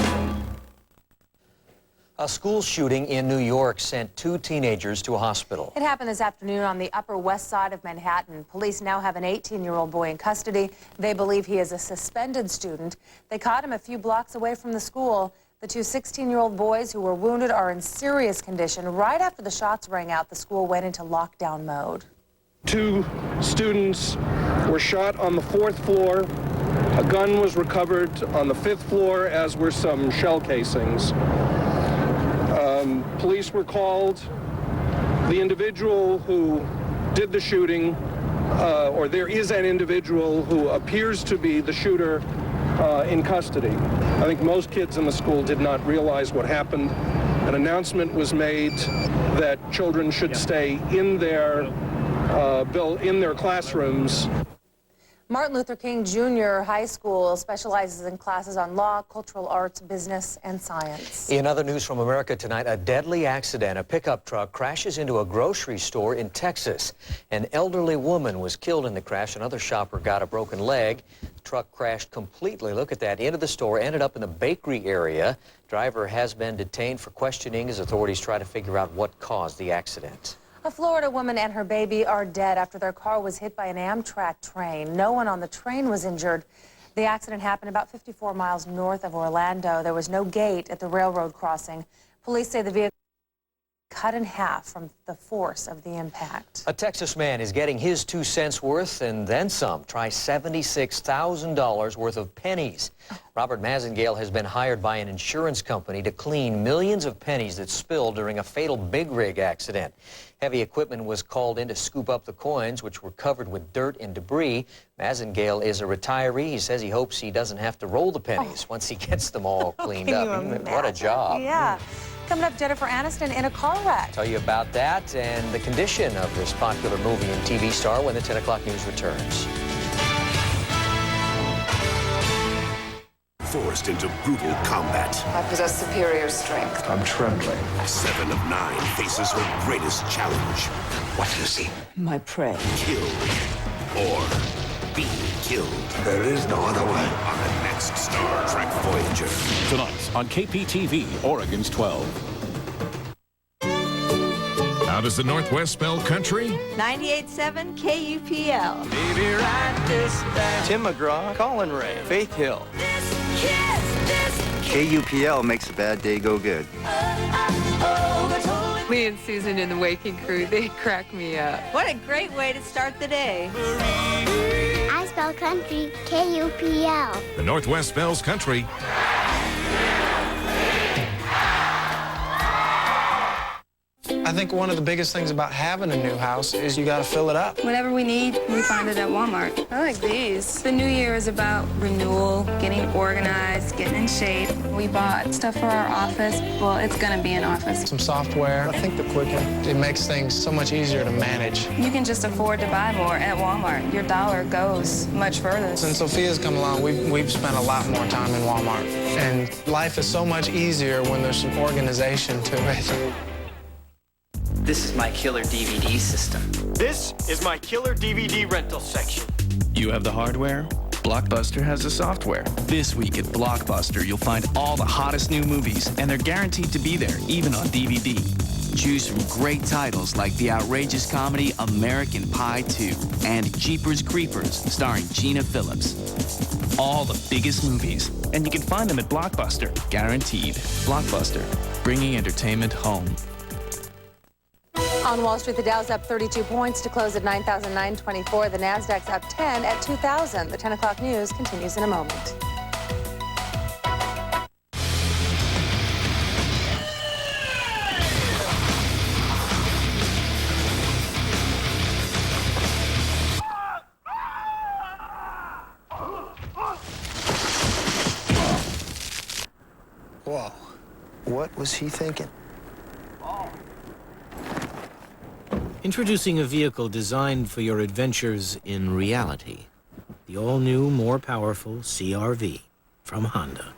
A school shooting in New York sent 2 teenagers to a hospital.
It happened this afternoon on the Upper West Side of Manhattan. Police now have an 18-year-old boy in custody. They believe he is a suspended student. They caught him a few blocks away from the school. The 2 16-year-old boys who were wounded are in serious condition. Right after the shots rang out, the school went into lockdown mode.
2 students were shot on the 4th floor. A gun was recovered on the 5th floor, as were some shell casings. Police were called. The individual who did the shooting, or there is an individual who appears to be the shooter, in custody. I think most kids in the school did not realize what happened. An announcement was made that children should stay in their classrooms.
Martin Luther King Jr. High School specializes in classes on law, cultural arts, business, and science.
In other news from America tonight, a deadly accident. A pickup truck crashes into a grocery store in Texas. An elderly woman was killed in the crash. Another shopper got a broken leg. The truck crashed completely, look at that, into the store, ended up in the bakery area. Driver has been detained for questioning as authorities try to figure out what caused the accident.
A Florida woman and her baby are dead after their car was hit by an Amtrak train. No one on the train was injured. The accident happened about 54 miles north of Orlando. There was no gate at the railroad crossing. Police say the vehicle cut in half from the force of the impact.
A Texas man is getting his 2 cents worth and then some. Try $76,000 worth of pennies. Robert Mazengale has been hired by an insurance company to clean millions of pennies that spilled during a fatal big rig accident. Heavy equipment was called in to scoop up the coins, which were covered with dirt and debris. Mazengale is a retiree. He says he hopes he doesn't have to roll the pennies once he gets them all cleaned up. What a job.
Yeah. Coming up, Jennifer Aniston in a car wreck.
Tell you about that and the condition of this popular movie and TV star when the 10 o'clock news returns.
Forced into brutal combat.
I possess superior strength.
I'm trembling. 7 of 9 faces her greatest challenge. What do you see?
My prey.
Kill or be killed. There is no other way. On the next Star Trek Voyager.
Tonight on KPTV, Oregon's 12.
How does the Northwest spell country?
98.7 KUPL.
Baby, right this back.
Tim McGraw, Colin Ray, Faith Hill.
KUPL makes a bad day go good.
Me and Susan in the Waking Crew, they crack me up. What a great way to start the day.
I spell country, KUPL.
The Northwest spells country.
I think one of the biggest things about having a new house is you gotta fill it up.
Whatever we need, we find it at Walmart. I like these. The new year is about renewal, getting organized, getting in shape. We bought stuff for our office. Well, it's gonna be an office.
Some software. I think the Quicken, it makes things so much easier to manage.
You can just afford to buy more at Walmart. Your dollar goes much further.
Since Sophia's come along, we've spent a lot more time in Walmart. And life is so much easier when there's some organization to it.
This is my killer DVD system.
This is my killer DVD rental section.
You have the hardware, Blockbuster has the software. This week at Blockbuster, you'll find all the hottest new movies, and they're guaranteed to be there, even on DVD. Choose from great titles like the outrageous comedy American Pie 2 and Jeepers Creepers, starring Gina Phillips. All the biggest movies, and you can find them at Blockbuster, guaranteed. Blockbuster, bringing entertainment home.
On Wall Street, the Dow's up 32 points to close at 9,924. The Nasdaq's up 10 at 2,000. The 10 o'clock news continues in a moment.
Whoa. What was he thinking?
Introducing a vehicle designed for your adventures in reality. The all-new, more powerful CR-V from Honda.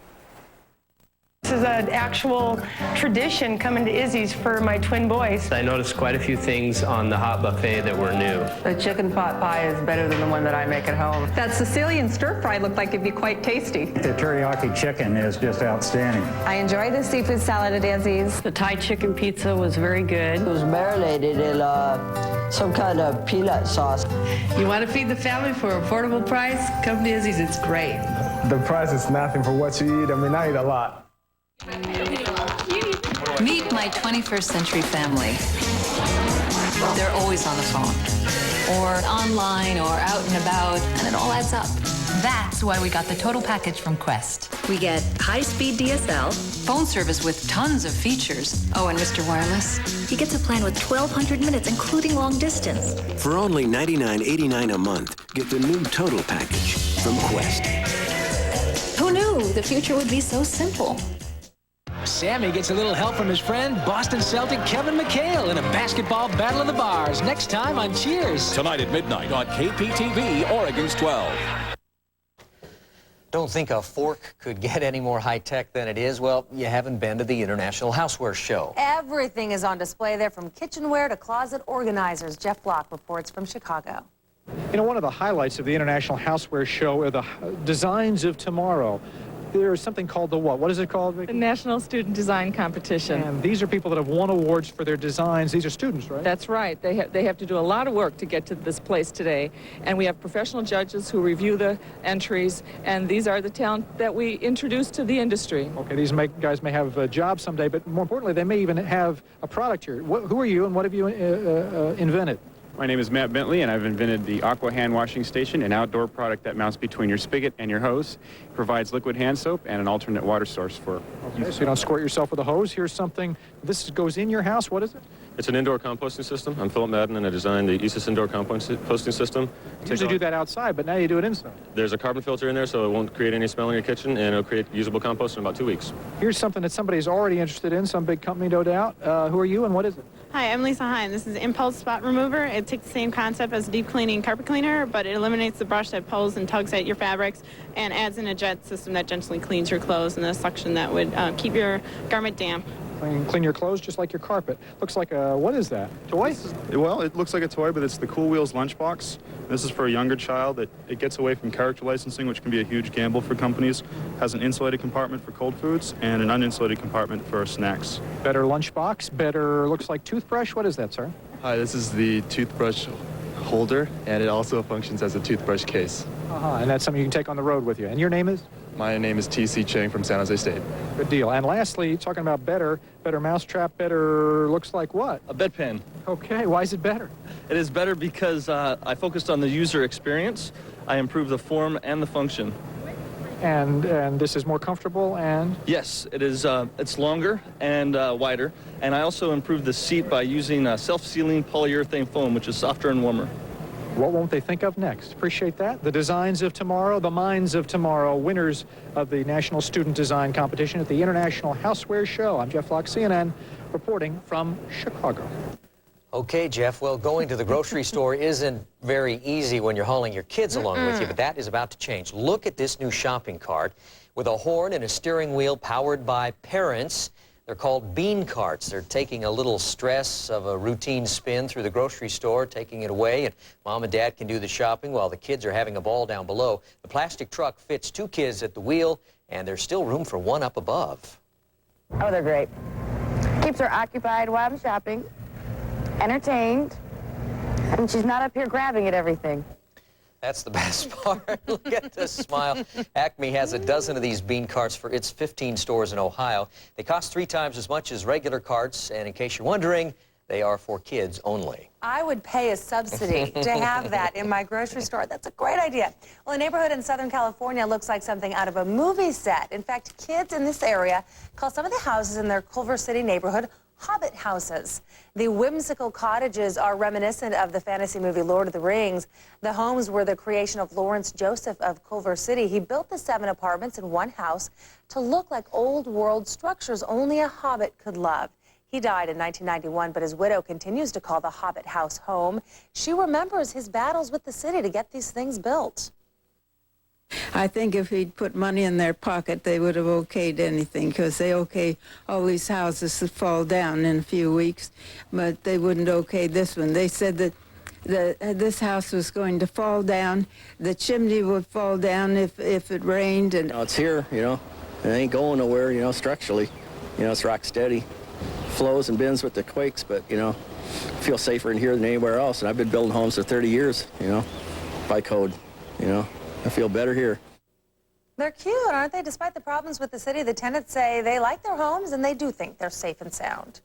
This is an actual tradition coming to Izzy's for my twin boys.
I noticed quite a few things on the hot buffet that were new.
The chicken pot pie is better than the one that I make at home.
That Sicilian stir fry looked like it'd be quite tasty.
The teriyaki chicken is just outstanding.
I enjoy the seafood salad at Izzy's.
The Thai chicken pizza was very good.
It was marinated in some kind of peanut sauce.
You want to feed the family for an affordable price? Come to Izzy's, it's great.
The price is nothing for what you eat. I mean, I eat a lot.
Meet my 21st century family. They're always on the phone, or online, or out and about, and it all adds up. That's why we got the total package from Quest. We get high-speed DSL, phone service with tons of features. Oh, and Mr. Wireless, he gets a plan with 1,200 minutes, including long distance.
For only $99.89 a month, get the new total package from Quest.
Who knew the future would be so simple?
Sammy gets a little help from his friend, Boston Celtic Kevin McHale, in a basketball battle of the bars. Next time on Cheers.
Tonight at midnight on KPTV, Oregon's 12.
Don't think a fork could get any more high-tech than it is? Well, you haven't been to the International Houseware Show.
Everything is on display there, from kitchenware to closet organizers. Jeff Block reports from Chicago.
You know, one of the highlights of the International Houseware Show are the designs of tomorrow. There's something called the what? What is it called, Vicki?
The National Student Design Competition.
And these are people that have won awards for their designs. These are students, right?
That's right. They have to do a lot of work to get to this place today. And we have professional judges who review the entries, and these are the talent that we introduce to the industry.
Okay, these guys may have a job someday, but more importantly, they may even have a product here. Who are you, and what have you invented?
My name is Matt Bentley, and I've invented the Aqua Hand Washing Station, an outdoor product that mounts between your spigot and your hose. It provides liquid hand soap and an alternate water source for
Okay, so you don't squirt yourself with a hose. Here's something. This goes in your house. What is it?
It's an indoor composting system. I'm Philip Madden, and I designed the ESIS indoor composting system.
You usually do that outside, but now you do it inside.
There's a carbon filter in there, so it won't create any smell in your kitchen, and it'll create usable compost in about 2 weeks.
Here's something that somebody's already interested in, some big company, no doubt. Who are you, and what is it?
Hi, I'm Lisa Hine. This is Impulse Spot Remover. It takes the same concept as a deep cleaning carpet cleaner, but it eliminates the brush that pulls and tugs at your fabrics and adds in a jet system that gently cleans your clothes and a suction that would keep your garment damp.
Clean your clothes just like your carpet. Looks like a, what is that? Toy?
Well, it looks like a toy, but it's the Cool Wheels lunchbox. This is for a younger child. It gets away from character licensing, which can be a huge gamble for companies. Has an insulated compartment for cold foods and an uninsulated compartment for snacks.
Better lunchbox, better, looks like toothbrush. What is that, sir?
Hi, this is the toothbrush holder, and it also functions as a toothbrush case.
And that's something you can take on the road with you. And your name is?
My name is T.C. Chang from San Jose State.
Good deal. And lastly, talking about better mousetrap, better looks like what?
A bedpan.
Okay, why is it better?
It is better because I focused on the user experience. I improved the form and the function.
And this is more comfortable and?
Yes, it is. It's longer and wider. And I also improved the seat by using self-sealing polyurethane foam, which is softer and warmer.
What won't they think of next? Appreciate that. The designs of tomorrow, the minds of tomorrow, winners of the National Student Design Competition at the International Houseware Show. I'm Jeff Block, CNN, reporting from Chicago.
Okay, Jeff, well, going to the grocery store isn't very easy when you're hauling your kids along with you, but that is about to change. Look at this new shopping cart with a horn and a steering wheel powered by parents. They're called bean carts. They're taking a little stress of a routine spin through the grocery store, taking it away, and mom and dad can do the shopping while the kids are having a ball down below. The plastic truck fits 2 kids at the wheel, and there's still room for 1 up above.
Oh, they're great. Keeps her occupied while I'm shopping, entertained, and she's not up here grabbing at everything.
That's the best part. Look at this smile. Acme has a dozen of these bean carts for its 15 stores in Ohio. They cost 3 times as much as regular carts, and in case you're wondering, they are for kids only.
I would pay a subsidy to have that in my grocery store. That's a great idea. Well, a neighborhood in Southern California looks like something out of a movie set. In fact, kids in this area call some of the houses in their Culver City neighborhood Hobbit houses. The whimsical cottages are reminiscent of the fantasy movie Lord of the Rings. The homes were the creation of Lawrence Joseph of Culver City. He built the 7 apartments in one house to look like old world structures only a hobbit could love. He died in 1991, but his widow continues to call the Hobbit house home. She remembers his battles with the city to get these things built.
I think if he'd put money in their pocket, they would have okayed anything, because they okay all these houses that fall down in a few weeks, but they wouldn't okay this one. They said that this house was going to fall down, the chimney would fall down if it rained. And
it's here, you know, it ain't going nowhere, you know, structurally. You know, it's rock steady. Flows and bends with the quakes, but, you know, I feel safer in here than anywhere else. And I've been building homes for 30 years, you know, by code, you know. I feel better here.
They're cute, aren't they? Despite the problems with the city, the tenants say they like their homes and they do think they're safe and sound.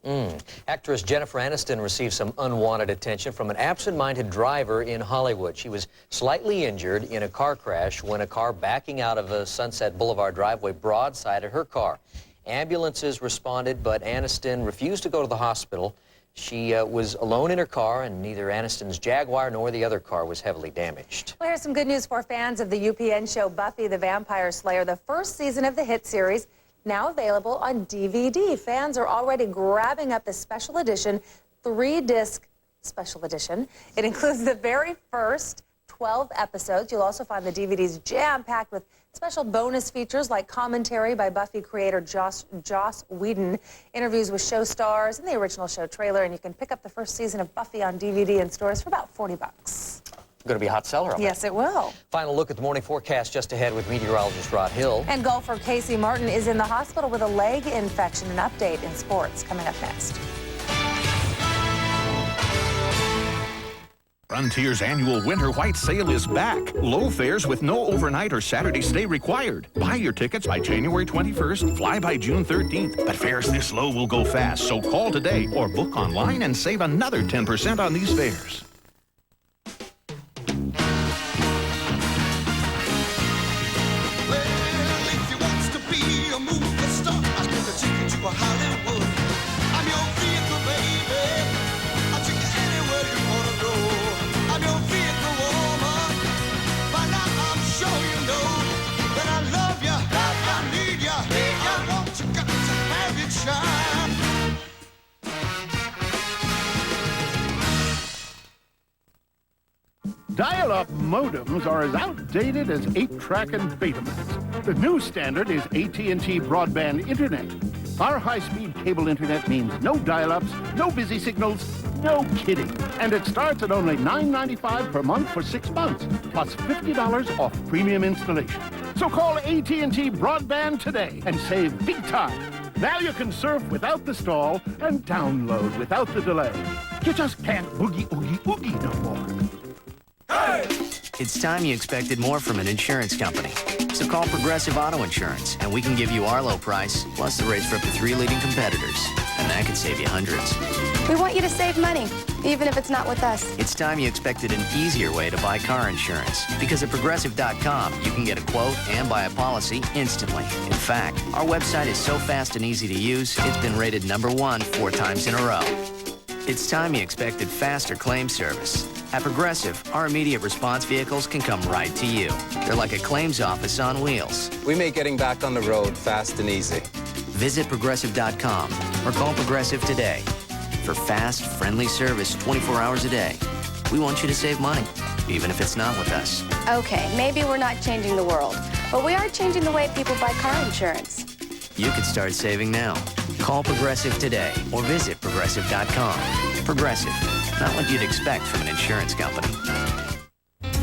Actress Jennifer Aniston received some unwanted attention from an absent-minded driver in Hollywood. She was slightly injured in a car crash when a car backing out of a Sunset Boulevard driveway broadsided her car. Ambulances responded, but Aniston refused to go to the hospital. She was alone in her car, and neither Aniston's Jaguar nor the other car was heavily damaged.
Well, here's some good news for fans of the UPN show Buffy the Vampire Slayer. The first season of the hit series now available on DVD. Fans are already grabbing up the special edition, 3-disc special edition. It includes the very first 12 episodes. You'll also find the DVDs jam-packed with special bonus features like commentary by Buffy creator Joss Whedon, interviews with show stars, and the original show trailer. And you can pick up the first season of Buffy on DVD in stores for about $40.
Going to be a hot seller, I
Yes, it will.
Final look at the morning forecast just ahead with meteorologist Rod Hill.
And golfer Casey Martin is in the hospital with a leg infection. An update in sports coming up next.
Frontier's annual winter white sale is back. Low fares with no overnight or Saturday stay required. Buy your tickets by January 21st, fly by June 13th. But fares this low will go fast, so call today or book online and save another 10% on these fares.
Dial-up modems are as outdated as 8-track and Betamax. The new standard is AT&T Broadband Internet. Our high-speed cable internet means no dial-ups, no busy signals, no kidding. And it starts at only $9.95 per month for 6 months, plus $50 off premium installation. So call AT&T Broadband today and save big time. Now you can surf without the stall and download without the delay. You just can't boogie-oogie-oogie no more.
It's time you expected more from an insurance company. So call Progressive Auto Insurance, and we can give you our low price, plus the rates for up to 3 leading competitors. And that could save you hundreds.
We want you to save money, even if it's not with us.
It's time you expected an easier way to buy car insurance. Because at Progressive.com, you can get a quote and buy a policy instantly. In fact, our website is so fast and easy to use, it's been rated #1 4 times in a row. It's time you expected faster claim service. At Progressive, our immediate response vehicles can come right to you. They're like a claims office on wheels.
We make getting back on the road fast and easy.
Visit Progressive.com or call Progressive today. For fast, friendly service 24 hours a day, we want you to save money, even if it's not with us.
Okay, maybe we're not changing the world, but we are changing the way people buy car insurance.
You could start saving now. Call Progressive today or visit Progressive.com. Progressive, not what you'd expect from an insurance company.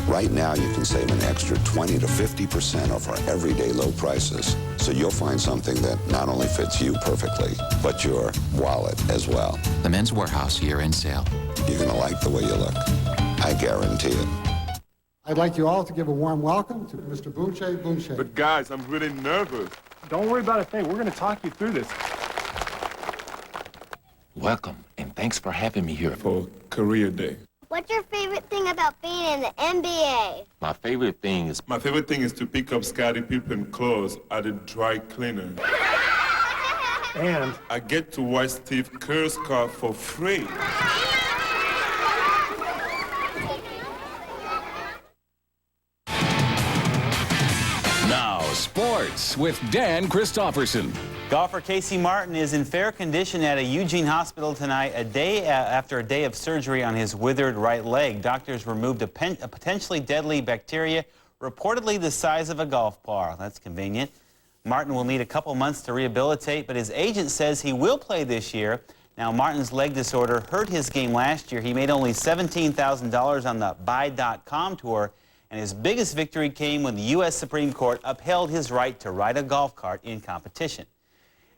Right now, you can save an extra 20 to 50% off our everyday low prices. So you'll find something that not only fits you perfectly, but your wallet as well.
The Men's Warehouse year-end sale.
You're going to like the way you look. I guarantee it.
I'd like you all to give a warm welcome to Mr. Boucher Boucher.
But guys, I'm really nervous.
Don't worry about a thing. We're going to talk you through this.
Welcome, and thanks for having me here for Career Day.
What's your favorite thing about being in the NBA?
My favorite thing is to pick up Scottie Pippen clothes at the dry cleaner.
And
I get to watch Steve Kerr's car for free.
Now, sports with Dan Christofferson.
Golfer Casey Martin is in fair condition at a Eugene hospital tonight, a day after a day of surgery on his withered right leg. Doctors removed a potentially deadly bacteria reportedly the size of a golf ball. That's convenient. Martin will need a couple months to rehabilitate, but his agent says he will play this year. Now, Martin's leg disorder hurt his game last year. He made only $17,000 on the Buy.com tour, and his biggest victory came when the U.S. Supreme Court upheld his right to ride a golf cart in competition.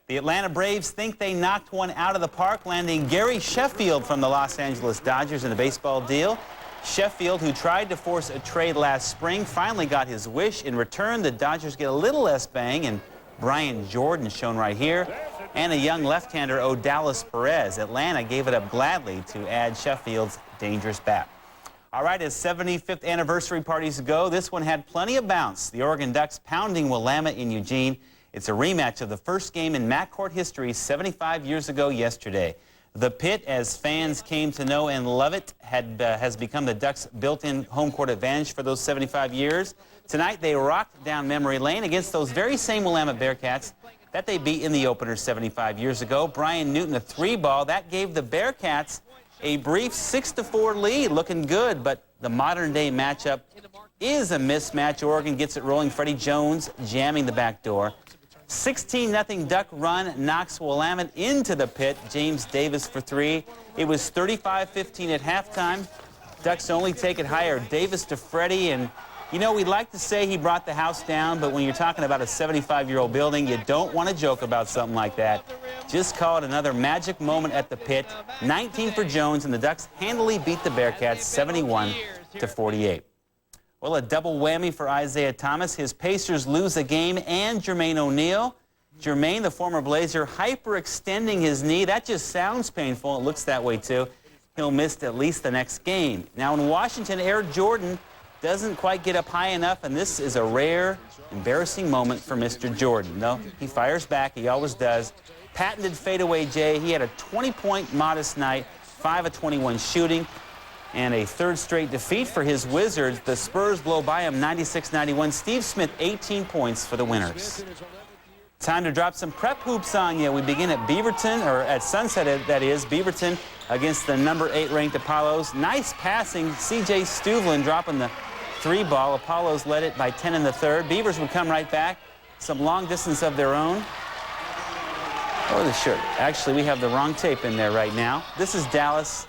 The Atlanta Braves think they knocked one out of the park, landing Gary Sheffield from the Los Angeles Dodgers in a baseball deal. Sheffield, who tried to force a trade last spring, finally got his wish. In return, the Dodgers get a little less bang, and Brian Jordan shown right here, and a young left-hander, Odalis Perez. Atlanta gave it up gladly to add Sheffield's dangerous bat. All right, as 75th anniversary parties go, this one had plenty of bounce. The Oregon Ducks pounding Willamette in Eugene. It's a rematch of the first game in MAC court history 75 years ago yesterday. The Pit, as fans came to know and love it, has become the Ducks' built-in home court advantage for those 75 years. Tonight, they rocked down memory lane against those very same Willamette Bearcats that they beat in the opener 75 years ago. Brian Newton, a 3-ball. That gave the Bearcats a brief 6-4 lead, looking good, but the modern-day matchup is a mismatch. Oregon gets it rolling. Freddie Jones jamming the back door. 16-0 Duck run knocks Willamette into the Pit. James Davis for 3. It was 35-15 at halftime. Ducks only take it higher. Davis to Freddie, and you know, we'd like to say he brought the house down, but when you're talking about a 75-year-old building, you don't want to joke about something like that. Just call it another magic moment at the Pit. 19 for Jones, and the Ducks handily beat the Bearcats 71-48. Well, a double whammy for Isaiah Thomas. His Pacers lose a game and Jermaine O'Neal. Jermaine, the former Blazer, hyperextending his knee. That just sounds painful. It looks that way, too. He'll miss at least the next game. Now, in Washington, Air Jordan doesn't quite get up high enough, and this is a rare, embarrassing moment for Mr. Jordan. No, he fires back. He always does. Patented fadeaway J. He had a 20-point modest night, 5 of 21 shooting, and a third straight defeat for his Wizards. The Spurs blow by him 96-91. Steve Smith, 18 points for the winners. Time to drop some prep hoops on you. We begin at Beaverton, or at Sunset, that is. Beaverton against the number 8 ranked Apollos. Nice passing. C.J. Stuvlin dropping the 3-ball. Apollos led it by 10 in the third. Beavers would come right back. Some long distance of their own. Oh, the shirt. Actually, we have the wrong tape in there right now. This is Dallas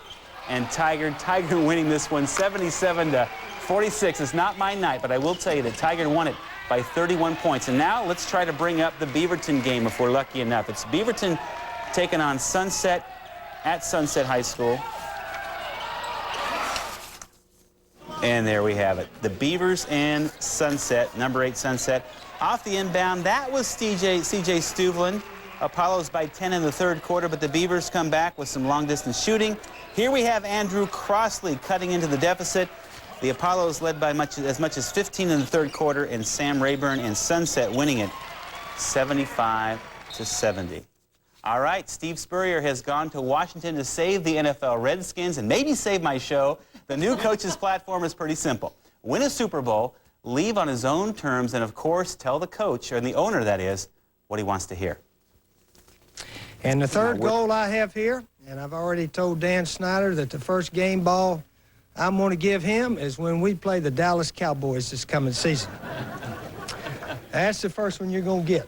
and Tiger. Tiger winning this one 77-46. It's not my night, but I will tell you that Tiger won it by 31 points. And now let's try to bring up the Beaverton game if we're lucky enough. It's Beaverton taking on Sunset at Sunset High School. And there we have it. The Beavers and Sunset, number 8 Sunset. Off the inbound, that was C.J. Stuvlin. Apollos by 10 in the third quarter, but the Beavers come back with some long-distance shooting. Here we have Andrew Crossley cutting into the deficit. The Apollos led by as much as 15 in the third quarter, and Sam Rayburn and Sunset winning it 75-70. All right, Steve Spurrier has gone to Washington to save the NFL Redskins and maybe save my show. The new coach's platform is pretty simple. Win a Super Bowl, leave on his own terms, and of course tell the coach, or the owner that is, what he wants to hear.
And the third goal I have here, and I've already told Dan Snyder that the first game ball I'm going to give him is when we play the Dallas Cowboys this coming season. That's the first one you're going to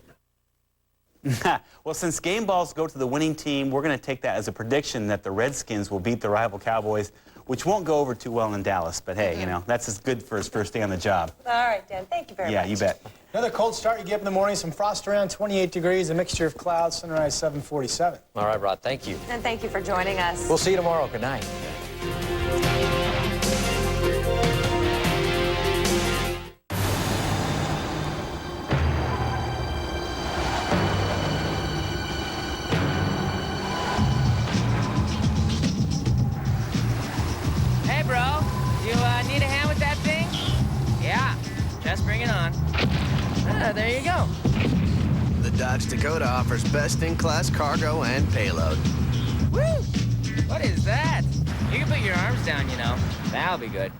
get.
Well, since game balls go to the winning team, we're going to take that as a prediction that the Redskins will beat the rival Cowboys, which won't go over too well in Dallas. But, hey, you know, that's as good for his first day on the job.
All right, Dan. Thank you very much.
Yeah, you bet.
Another cold start you get in the morning. Some frost around 28 degrees, a mixture of clouds, sunrise 7:47.
All right, Rod, thank you.
And thank you for joining us.
We'll see you tomorrow. Good night.
Hey, bro. You need a hand with that thing? Yeah. Just bring it on. There you go.
The Dodge Dakota offers best-in-class cargo and payload.
Woo! What is that? You can put your arms down, you know. That'll be good.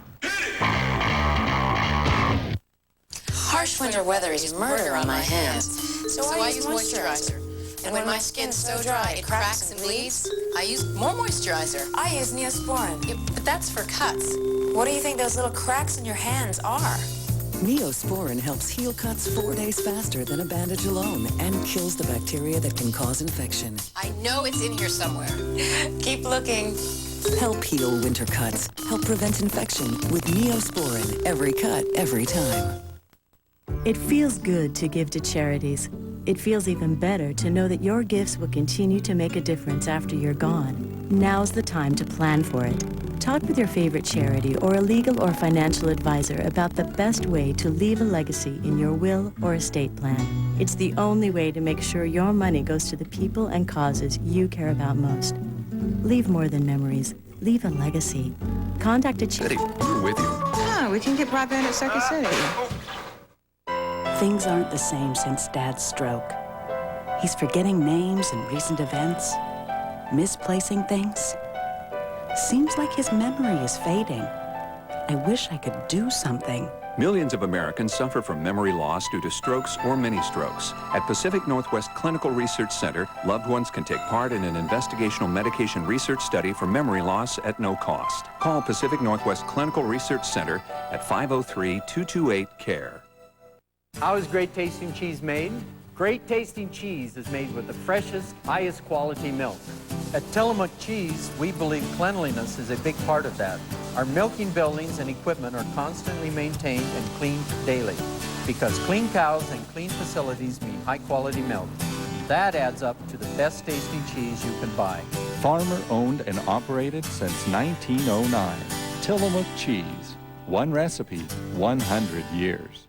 Harsh winter weather is murder on my hands, so I use moisturizer. And when my skin's so dry it cracks and bleeds, I use more moisturizer. I use Neosporin. Yeah, but that's for cuts. What do you think those little cracks in your hands are?
Neosporin helps heal cuts 4 days faster than a bandage alone and kills the bacteria that can cause infection.
I know it's in here somewhere. Keep looking.
Help heal winter cuts. Help prevent infection with Neosporin. Every cut, every time.
It feels good to give to charities. It feels even better to know that your gifts will continue to make a difference after you're gone. Now's the time to plan for it. Talk with your favorite charity or a legal or financial advisor about the best way to leave a legacy in your will or estate plan. It's the only way to make sure your money goes to the people and causes you care about most. Leave more than memories. Leave a legacy. Contact a charity.
We're with you.
Oh, we can get broadband at Circuit City.
Things aren't the same since Dad's stroke. He's forgetting names and recent events, misplacing things. Seems like his memory is fading. I wish I could do something.
Millions of Americans suffer from memory loss due to strokes or mini-strokes. At Pacific Northwest Clinical Research Center, loved ones can take part in an investigational medication research study for memory loss at no cost. Call Pacific Northwest Clinical Research Center at 503-228-CARE.
How is great tasting cheese made? Great tasting cheese is made with the freshest, highest quality milk. At Tillamook Cheese, we believe cleanliness is a big part of that. Our milking buildings and equipment are constantly maintained and cleaned daily, because clean cows and clean facilities mean high quality milk. That adds up to the best tasting cheese you can buy.
Farmer owned and operated since 1909. Tillamook Cheese. One recipe, 100 years.